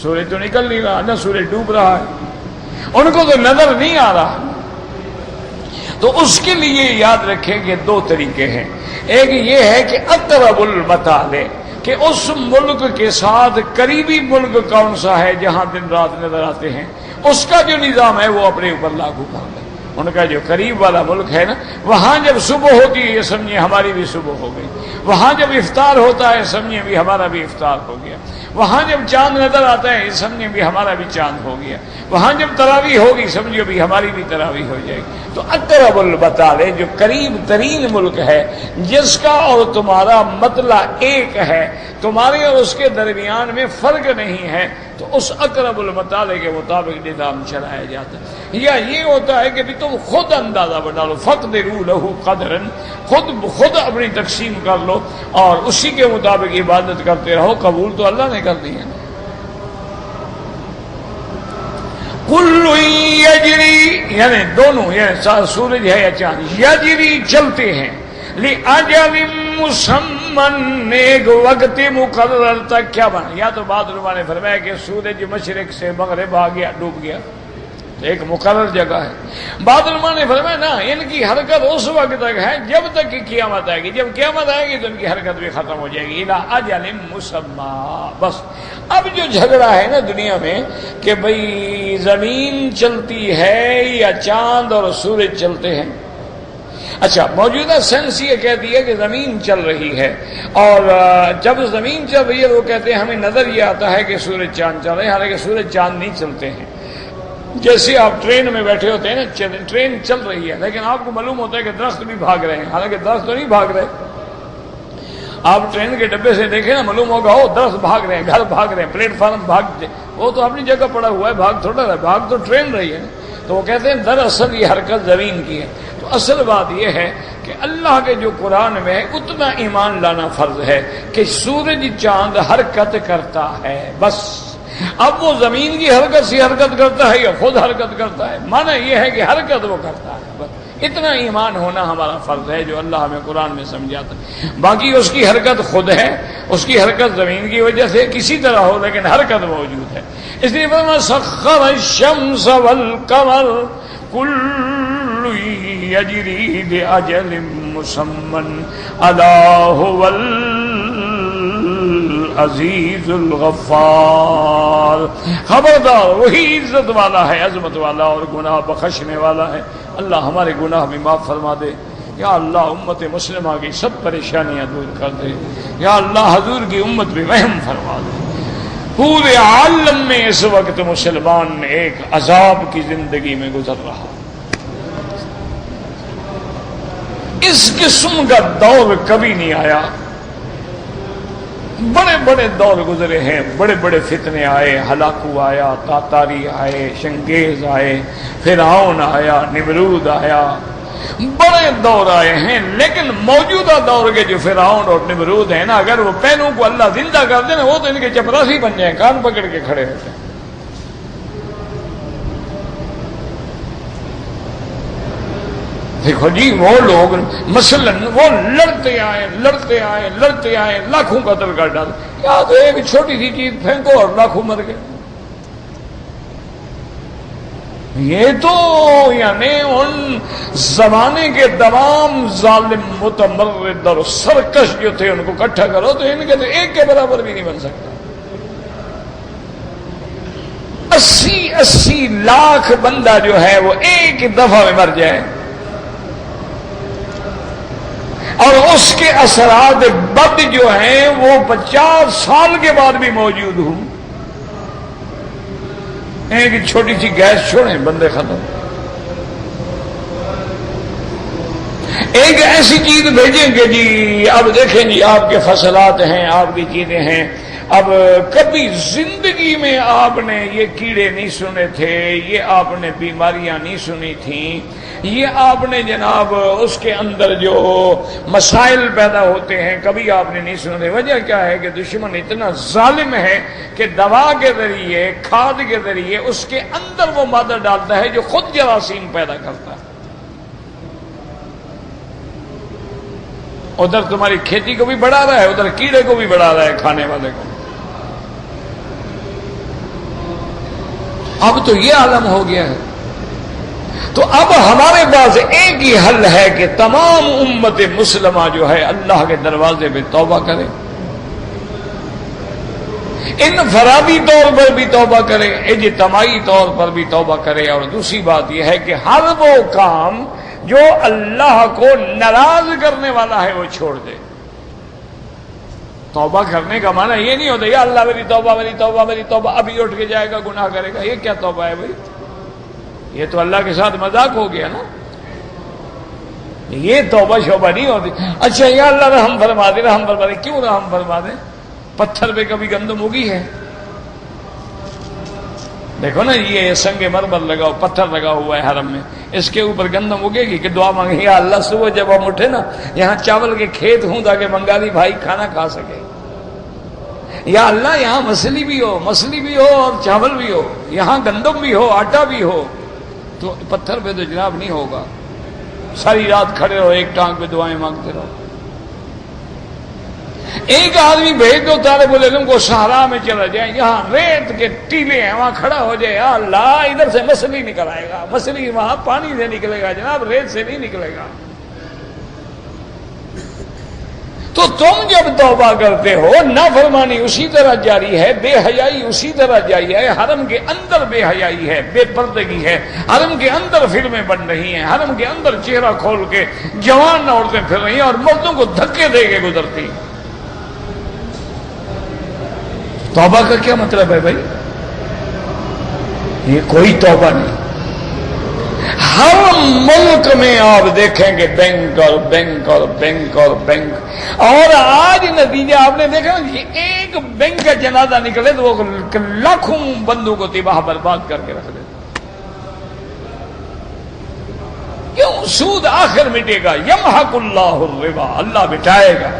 سورج تو نکل نہیں رہا نہ سورج ڈوب رہا ہے، ان کو تو نظر نہیں آ رہا. تو اس کے لیے یاد رکھیں کہ 2 طریقے ہیں. ایک یہ ہے کہ اقرب المطالع، کہ اس ملک کے ساتھ قریبی ملک کون سا ہے جہاں دن رات نظر آتے ہیں، اس کا جو نظام ہے وہ اپنے اوپر لاگو کر لیں. ان کا جو قریب والا ملک ہے نا، وہاں جب صبح ہوتی ہے یہ سمجھیں ہماری بھی صبح ہو گئی. وہاں جب افطار ہوتا ہے سمجھیں بھی ہمارا بھی افطار ہو گیا. وہاں جب چاند نظر آتا ہے سمجھیں بھی ہمارا بھی چاند ہو گیا. وہاں جب تراویح ہوگی سمجھو بھی ہماری بھی تراویح ہو جائے گی. تو اقرب المطالع جو قریب ترین ملک ہے، جس کا اور تمہارا مطلع ایک ہے، تمہارے اور اس کے درمیان میں فرق نہیں ہے تو اس اقرب المطالع کے مطابق نظام چلایا جاتا ہے. یا یہ ہوتا ہے کہ بھی تم خود اندازہ بنا لو، فقدروا لہ قدرا، خود اپنی تقسیم کر لو اور اسی کے مطابق عبادت کرتے رہو. قبول تو اللہ نے کر دی ہے. کل یجری، یعنی دونوں، یعنی سورج ہے یا چاند، یجری چلتے ہیں، لأجل مسمن، ایک وقت مقرر تک. کیا بنا؟ یا تو بعض علماء نے فرمایا کہ سورج مشرق سے مغرب آ گیا، ڈوب گیا، تو ایک مقرر جگہ ہے. بعض علماء نے فرمایا نا، ان کی حرکت اس وقت تک ہے جب تک کہ قیامت آئے گی. جب قیامت آئے گی تو ان کی حرکت بھی ختم ہو جائے گی. الی اجل مسمى. بس اب جو جھگڑا ہے نا دنیا میں کہ بھئی زمین چلتی ہے یا چاند اور سورج چلتے ہیں. اچھا، موجودہ سائنس یہ کہتی ہے کہ زمین چل رہی ہے، اور جب زمین چل رہی ہے وہ کہتے ہیں ہمیں نظر یہ آتا ہے کہ سورج چاند چل رہے ہیں، حالانکہ سورج چاند نہیں چلتے ہیں. جیسے آپ ٹرین میں بیٹھے ہوتے ہیں نا، ٹرین چل رہی ہے لیکن آپ کو معلوم ہوتا ہے کہ درخت بھی بھاگ رہے ہیں، حالانکہ درخت تو نہیں بھاگ رہے. آپ ٹرین کے ڈبے سے دیکھیں نا، معلوم ہوگا وہ درخت بھاگ رہے ہیں، گھر بھاگ رہے ہیں، پلیٹ فارم بھاگ، وہ تو اپنی جگہ پڑا ہوا ہے، بھاگ تھوڑا رہا، بھاگ تو ٹرین رہی ہے. تو وہ کہتے ہیں دراصل یہ حرکت زمین کی ہے. تو اصل بات یہ ہے کہ اللہ کے جو قرآن میں ہے اتنا ایمان لانا فرض ہے کہ سورج چاند حرکت کرتا ہے. بس اب وہ زمین کی حرکت سے حرکت کرتا ہے یا خود حرکت کرتا ہے، معنی یہ ہے کہ حرکت وہ کرتا ہے. بس اتنا ایمان ہونا ہمارا فرض ہے جو اللہ ہمیں قرآن میں سمجھاتا ہے. باقی اس کی حرکت خود ہے، اس کی حرکت زمین کی وجہ سے کسی طرح ہو لیکن حرکت موجود ہے. اس لیے فرمایا سخر الشمس والقمر کل یجری لاجل مسمى الا هو العزیز الغفار. خبردار، وہی عزت والا ہے، عظمت والا اور گناہ بخشنے والا ہے. اللہ ہمارے گناہ بھی معاف فرما دے. یا اللہ امت مسلمہ کی سب پریشانیاں دور کر دے. یا اللہ حضور کی امت بھی رحم فرما دے. پورے عالم میں اس وقت مسلمان ایک عذاب کی زندگی میں گزر رہا. اس قسم کا دور کبھی نہیں آیا. بڑے بڑے دور گزرے ہیں، بڑے بڑے فتنے آئے، ہلاکو آیا، تاتاری آئے، شنگیز آئے، فرعون آیا، نمرود آیا، بڑے دور آئے ہیں. لیکن موجودہ دور کے جو فرعون اور نمرود ہیں نا، اگر وہ پہلوں کو اللہ زندہ کر دے نا، وہ تو ان کے چپراسی بن جائیں، کان پکڑ کے کھڑے ہوتے ہیں. دیکھو جی، وہ لوگ مثلاً وہ لڑتے آئے، لاکھوں قتل کر ڈالے. یا تو ایک چھوٹی سی چیز پھینکو اور لاکھوں مر گئے. یہ تو یعنی ان زمانے کے تمام ظالم، متمرد اور سرکش جو تھے ان کو اکٹھا کرو تو ان کے تو ایک کے برابر بھی نہیں بن سکتا. 80 لاکھ بندہ جو ہے وہ ایک دفعہ میں مر جائے اور اس کے اثرات بد جو ہیں وہ 50 سال کے بعد بھی موجود ہوں. ایک چھوٹی سی گیس چھوڑیں، بندے ختم. ایک ایسی چیز بھیجیں کہ جی اب دیکھیں جی آپ کے فصلات ہیں، آپ کی چیزیں ہیں. اب کبھی زندگی میں آپ نے یہ کیڑے نہیں سنے تھے، یہ آپ نے بیماریاں نہیں سنی تھیں، یہ آپ نے جناب اس کے اندر جو مسائل پیدا ہوتے ہیں کبھی آپ نے نہیں سنے. وجہ کیا ہے کہ دشمن اتنا ظالم ہے کہ دوا کے ذریعے، کھاد کے ذریعے اس کے اندر وہ مادہ ڈالتا ہے جو خود جراثیم پیدا کرتا ہے. ادھر تمہاری کھیتی کو بھی بڑھا رہا ہے، ادھر کیڑے کو بھی بڑھا رہا ہے، کھانے والے کو. اب تو یہ عالم ہو گیا ہے. تو اب ہمارے پاس ایک ہی حل ہے کہ تمام امت مسلمہ جو ہے اللہ کے دروازے پہ توبہ کرے، انفرادی طور پر بھی توبہ کرے، اجتماعی طور پر بھی توبہ کرے. اور دوسری بات یہ ہے کہ ہر وہ کام جو اللہ کو ناراض کرنے والا ہے وہ چھوڑ دے. توبہ کرنے کا معنی یہ نہیں ہوتا یا اللہ میری توبہ میری توبہ میری توبہ، ابھی اٹھ کے جائے گا گناہ کرے گا. یہ کیا توبہ ہے بھائی؟ یہ تو اللہ کے ساتھ مذاق ہو گیا نا. یہ توبہ شوبہ نہیں ہوتی. اچھا یا اللہ رحم فرما دے، رحم فرما دے. کیوں رحم فرما دے؟ پتھر پہ کبھی گندم اگی ہے؟ دیکھو نا یہ سنگ مرمر لگا ہوا پتھر لگا ہوا ہے حرم میں، اس کے اوپر گندم اگے گی کہ دعا مانگے یا اللہ صبح جب ہم اٹھے نا یہاں چاول کے کھیت ہوں تاکہ بنگالی بھائی کھانا کھا سکے، یا اللہ یہاں مچھلی بھی ہو اور چاول بھی ہو، یہاں گندم بھی ہو آٹا بھی ہو۔ تو پتھر پہ تو جناب نہیں ہوگا، ساری رات کھڑے رہو ایک ٹانگ پہ دعائیں مانگتے رہو۔ ایک آدمی بھیج دو طالب العلم کو صحرا میں چلا جائے، یہاں ریت کے ٹیلے ہیں وہاں کھڑا ہو جائے، یا اللہ ادھر سے مچھلی نکل آئے گا، مچھلی وہاں پانی سے نکلے گا جناب، ریت سے نہیں نکلے گا۔ تو تم جب توبہ کرتے ہو نافرمانی اسی طرح جاری ہے، بے حیائی اسی طرح جاری ہے، حرم کے اندر بے حیائی ہے، بے پردگی ہے، حرم کے اندر فلمیں بن رہی ہیں، حرم کے اندر چہرہ کھول کے جوان عورتیں پھر رہی ہیں اور مردوں کو دھکے دے کے گزرتی۔ توبہ کا کیا مطلب ہے بھائی؟ یہ کوئی توبہ نہیں۔ ہر ملک میں آپ دیکھیں گے بینک اور بینک اور بینک اور بینک، اور آج نتیجہ آپ نے دیکھا کہ ایک بینک کا جنازہ نکلے تو وہ لاکھوں بندوں کو تباہ برباد کر کے رکھ دیتے۔ کیوں؟ سود آخر مٹے گا، یمحق اللہ الربا، اللہ مٹائے گا۔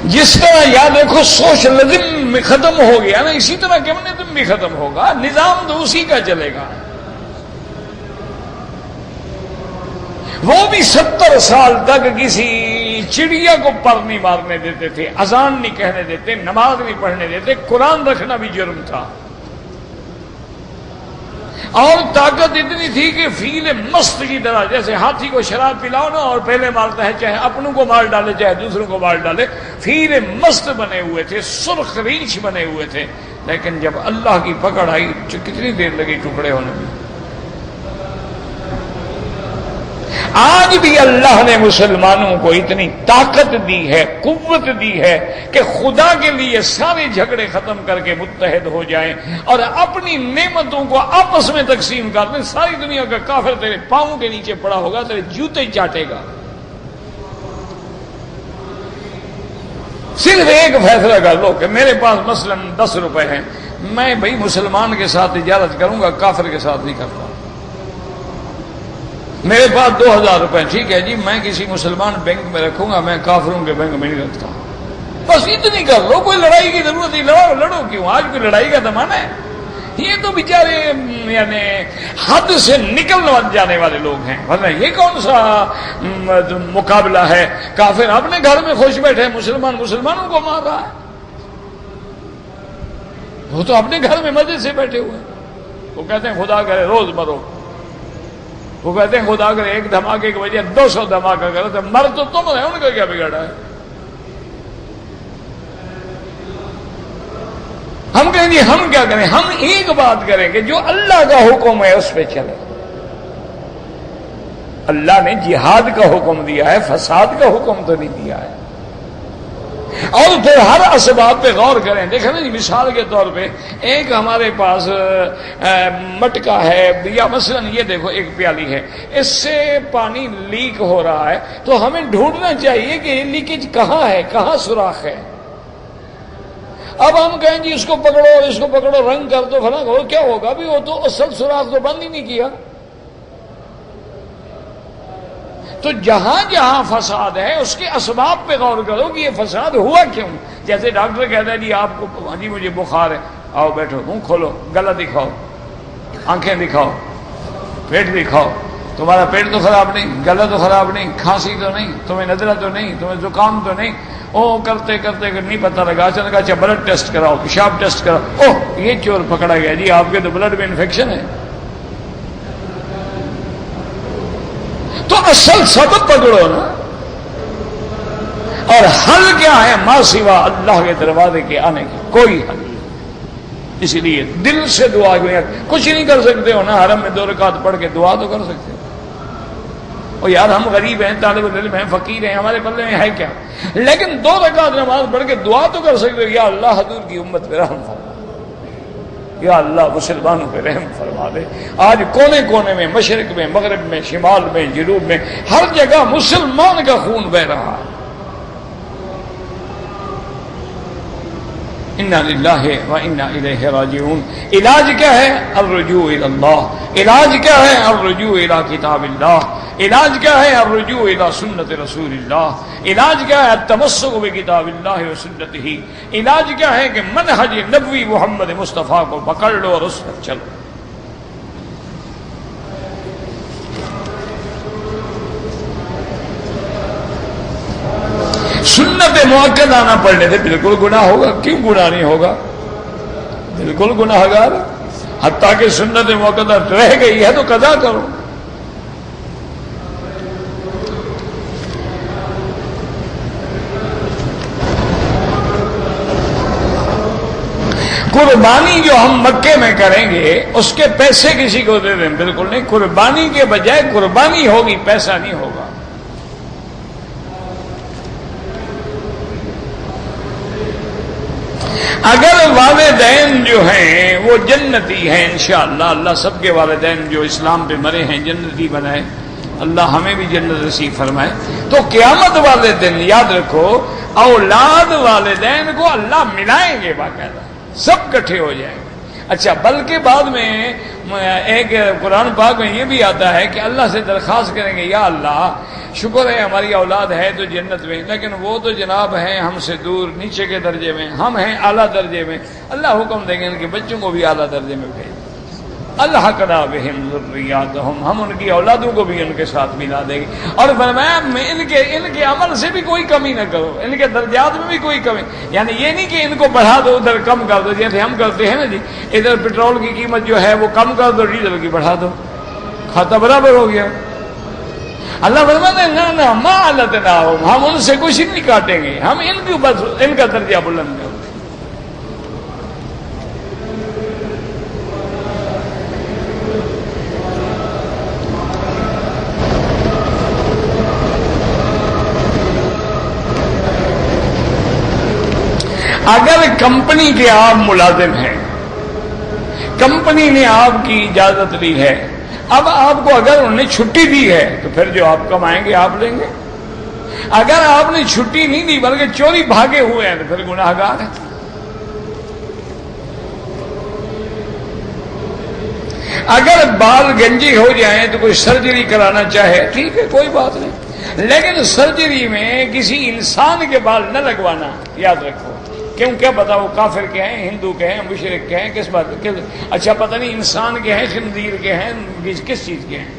جس طرح یاد دیکھو سوشلزم میں ختم ہو گیا نا، اسی طرح کمیونزم بھی ختم ہوگا، نظام تو اسی کا چلے گا۔ وہ بھی 70 سال تک کسی چڑیا کو پر نہیں مارنے دیتے تھے، اذان نہیں کہنے دیتے، نماز نہیں پڑھنے دیتے، قرآن رکھنا بھی جرم تھا، اور طاقت اتنی تھی کہ فیل مست کی طرح، جیسے ہاتھی کو شراب پلاؤ نا اور پہلے مارتا ہے، چاہے اپنوں کو مار ڈالے چاہے دوسروں کو مار ڈالے، فیل مست بنے ہوئے تھے، سرخ ریچھ بنے ہوئے تھے۔ لیکن جب اللہ کی پکڑ آئی کتنی دیر لگی ٹکڑے ہونے میں۔ آج بھی اللہ نے مسلمانوں کو اتنی طاقت دی ہے، قوت دی ہے کہ خدا کے لیے سارے جھگڑے ختم کر کے متحد ہو جائیں اور اپنی نعمتوں کو آپس میں تقسیم کر دیں۔ ساری دنیا کا کافر تیرے پاؤں کے نیچے پڑا ہوگا، تیرے جوتے چاٹے گا۔ صرف ایک فیصلہ کر لو کہ میرے پاس مثلا 10 روپے ہیں، میں بھائی مسلمان کے ساتھ تجارت کروں گا، کافر کے ساتھ نہیں کرتا۔ میرے پاس 2000 روپے، ٹھیک ہے جی، میں کسی مسلمان بینک میں رکھوں گا، میں کافروں کے بینک میں نہیں رکھتا۔ بس اتنی کر لو، کوئی لڑائی کی ضرورت نہیں، لڑو کیوں؟ آج کوئی لڑائی کا زمانہ ہے؟ یہ تو بیچارے یعنی حد سے نکل جانے والے لوگ ہیں، ورنہ یہ کون سا مقابلہ ہے؟ کافر اپنے گھر میں خوش بیٹھے، مسلمان مسلمانوں کو مار رہا ہے، وہ تو اپنے گھر میں مزے سے بیٹھے ہوئے ہیں۔ وہ کہتے ہیں خدا کرے روز مرو، وہ کہتے ہیں خدا کرے ایک دھماکے کی وجہ 200 دھماکہ کرو، تو مر تو تم ہے، ان کا کیا بگڑا ہے؟ ہم کہیں گے ہم کیا کریں؟ ہم ایک بات کریں کہ جو اللہ کا حکم ہے اس پہ چلے۔ اللہ نے جہاد کا حکم دیا ہے، فساد کا حکم تو نہیں دیا ہے۔ اور پھر ہر اسباب پہ غور کریں۔ دیکھیں نا جی، مثال کے طور پہ ایک ہمارے پاس مٹکا ہے، یا مثلا یہ دیکھو ایک پیالی ہے، اس سے پانی لیک ہو رہا ہے، تو ہمیں ڈھونڈنا چاہیے کہ یہ لیکیج کہاں ہے، کہاں سوراخ ہے۔ اب ہم کہیں جی اس کو پکڑو، اس کو پکڑو، رنگ کر دو، فلاں کرو، کیا ہوگا؟ بھی وہ تو اصل سوراخ تو بند ہی نہیں کیا۔ تو جہاں جہاں فساد ہے اس کے اسباب پہ غور کرو کہ یہ فساد ہوا کیوں۔ جیسے ڈاکٹر کہتا ہے جی آپ کو جی مجھے بخار ہے، آؤ بیٹھو، منہ کھولو، گلا دکھاؤ، آنکھیں دکھاؤ، پیٹ دکھاؤ۔ تمہارا پیٹ تو خراب نہیں، گلا تو خراب نہیں، کھانسی تو نہیں، تمہیں نزلہ تو نہیں، تمہیں زکام تو نہیں۔ او کرتے کرتے نہیں پتہ لگا، اچانک اچھا بلڈ ٹیسٹ کراؤ، پیشاب ٹیسٹ کراؤ، اوہ یہ چور پکڑا گیا جی، آپ کے تو بلڈ میں انفیکشن ہے۔ تو اصل سبب پکڑو نا۔ اور حل کیا ہے؟ ما سوا اللہ کے دروازے کے آنے کی کوئی حل نہیں۔ اسی لیے دل سے دعا کچھ نہیں کر سکتے ہو نا، حرم میں 2 رکعت پڑھ کے دعا تو کر سکتے ہو۔ اور یار ہم غریب ہیں، طالب العلم ہیں، فقیر ہیں، ہمارے پلے میں ہے کیا؟ لیکن 2 رکعت نماز پڑھ کے دعا تو کر سکتے ہو، یا اللہ حضور کی امت پہ رحم فرما، یا اللہ مسلمانوں پہ رحم فرما دے۔ آج کونے کونے میں، مشرق میں، مغرب میں، شمال میں، جنوب میں، ہر جگہ مسلمان کا خون بہ رہا ہے۔ انا للہ و انا الیہ راجعون۔ علاج کیا ہے؟ الرجوع الی اللہ۔ علاج کیا ہے؟ الرجوع الی کتاب اللہ۔ علاج کیا ہے؟ الرجوع الی سنت رسول اللہ۔ علاج کیا ہے؟ التمسک بکتاب اللہ و سنتہ۔ علاج کیا ہے کہ منہج نبوی محمد مصطفیٰ کو پکڑ لو اور اس پر چلو۔ سنت مؤکدہ نہ پڑھنے سے بالکل گناہ ہوگا۔ کیوں گناہ نہیں ہوگا؟ بالکل گناہ گار، حتیٰ کہ سنت مؤکدہ رہ گئی ہے تو قضا کرو۔ قربانی جو ہم مکے میں کریں گے اس کے پیسے کسی کو دے دیں، بالکل نہیں۔ قربانی کے بجائے قربانی ہوگی، پیسہ نہیں ہوگا۔ اگر والدین جو ہیں وہ جنتی ہیں انشاءاللہ، اللہ سب کے والدین جو اسلام پہ مرے ہیں جنتی بنائے، اللہ ہمیں بھی جنت نصیب فرمائے، تو قیامت والے دن یاد رکھو اولاد والدین کو اللہ ملائیں گے، باقاعدہ سب کٹھے ہو جائیں گے۔ اچھا، بلکہ بعد میں ایک قرآن پاک میں یہ بھی آتا ہے کہ اللہ سے درخواست کریں گے، یا اللہ شکر ہے ہماری اولاد ہے تو جنت میں، لیکن وہ تو جناب ہیں ہم سے دور، نیچے کے درجے میں، ہم ہیں اعلیٰ درجے میں۔ اللہ حکم دیں گے ان کے بچوں کو بھی اعلیٰ درجے میں بھیج، الحقنا بہم ذریاتہم، ہم ان کی اولادوں کو بھی ان کے ساتھ ملا دیں گے۔ اور فرمایا ان کے عمل سے بھی کوئی کمی نہ کرو، ان کے درجات میں بھی کوئی کمی، یعنی یہ نہیں کہ ان کو بڑھا دو ادھر کم کر دو، جیسے ہم کرتے ہیں نا جی، ادھر پیٹرول کی قیمت جو ہے وہ کم کر دو، ڈیزل کی بڑھا دو، کھاتا برابر ہو گیا۔ اللہ فرماتا ہے نہ ما علتناہم، ہم ان سے کچھ نہیں کاٹیں گے، ہم ان کے بس ان کا درجہ بلند کریں۔ اگر کمپنی کے آپ ملازم ہیں، کمپنی نے آپ کی اجازت لی ہے، اب آپ کو اگر انہوں نے چھٹی دی ہے تو پھر جو آپ کمائیں گے آپ لیں گے۔ اگر آپ نے چھٹی نہیں دی بلکہ چوری بھاگے ہوئے ہیں تو پھر گناہ گار ہیں۔ اگر بال گنجی ہو جائیں تو کوئی سرجری کرانا چاہے ٹھیک ہے، کوئی بات نہیں، لیکن سرجری میں کسی انسان کے بال نہ لگوانا، یاد رکھو، کیوں کیا پتا وہ کافر کے ہیں، ہندو کے ہیں، مشرک کے ہیں، کس بات کے، اچھا پتہ نہیں انسان کے ہیں، خنزیر کے ہیں، کس چیز کے ہیں۔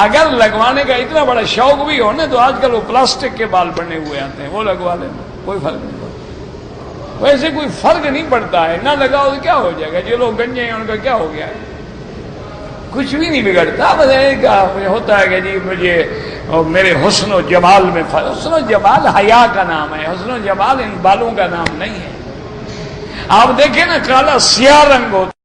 اگر لگوانے کا اتنا بڑا شوق بھی ہو نا تو آج کل وہ پلاسٹک کے بال بنے ہوئے آتے ہیں، وہ لگوا لینا، کوئی فرق نہیں پڑتا۔ ویسے کوئی فرق نہیں پڑتا ہے، نہ لگاؤ تو کیا ہو جائے گا، جو لوگ گنجے ہیں ان کا کیا ہو گیا ہے، کچھ بھی نہیں بگڑتا۔ بس ہوتا ہے کہ جی مجھے میرے حسن و جمال میں حسن و جمال حیا کا نام ہے، حسن و جمال ان بالوں کا نام نہیں ہے۔ آپ دیکھیں نا، کالا سیاہ رنگ ہوتا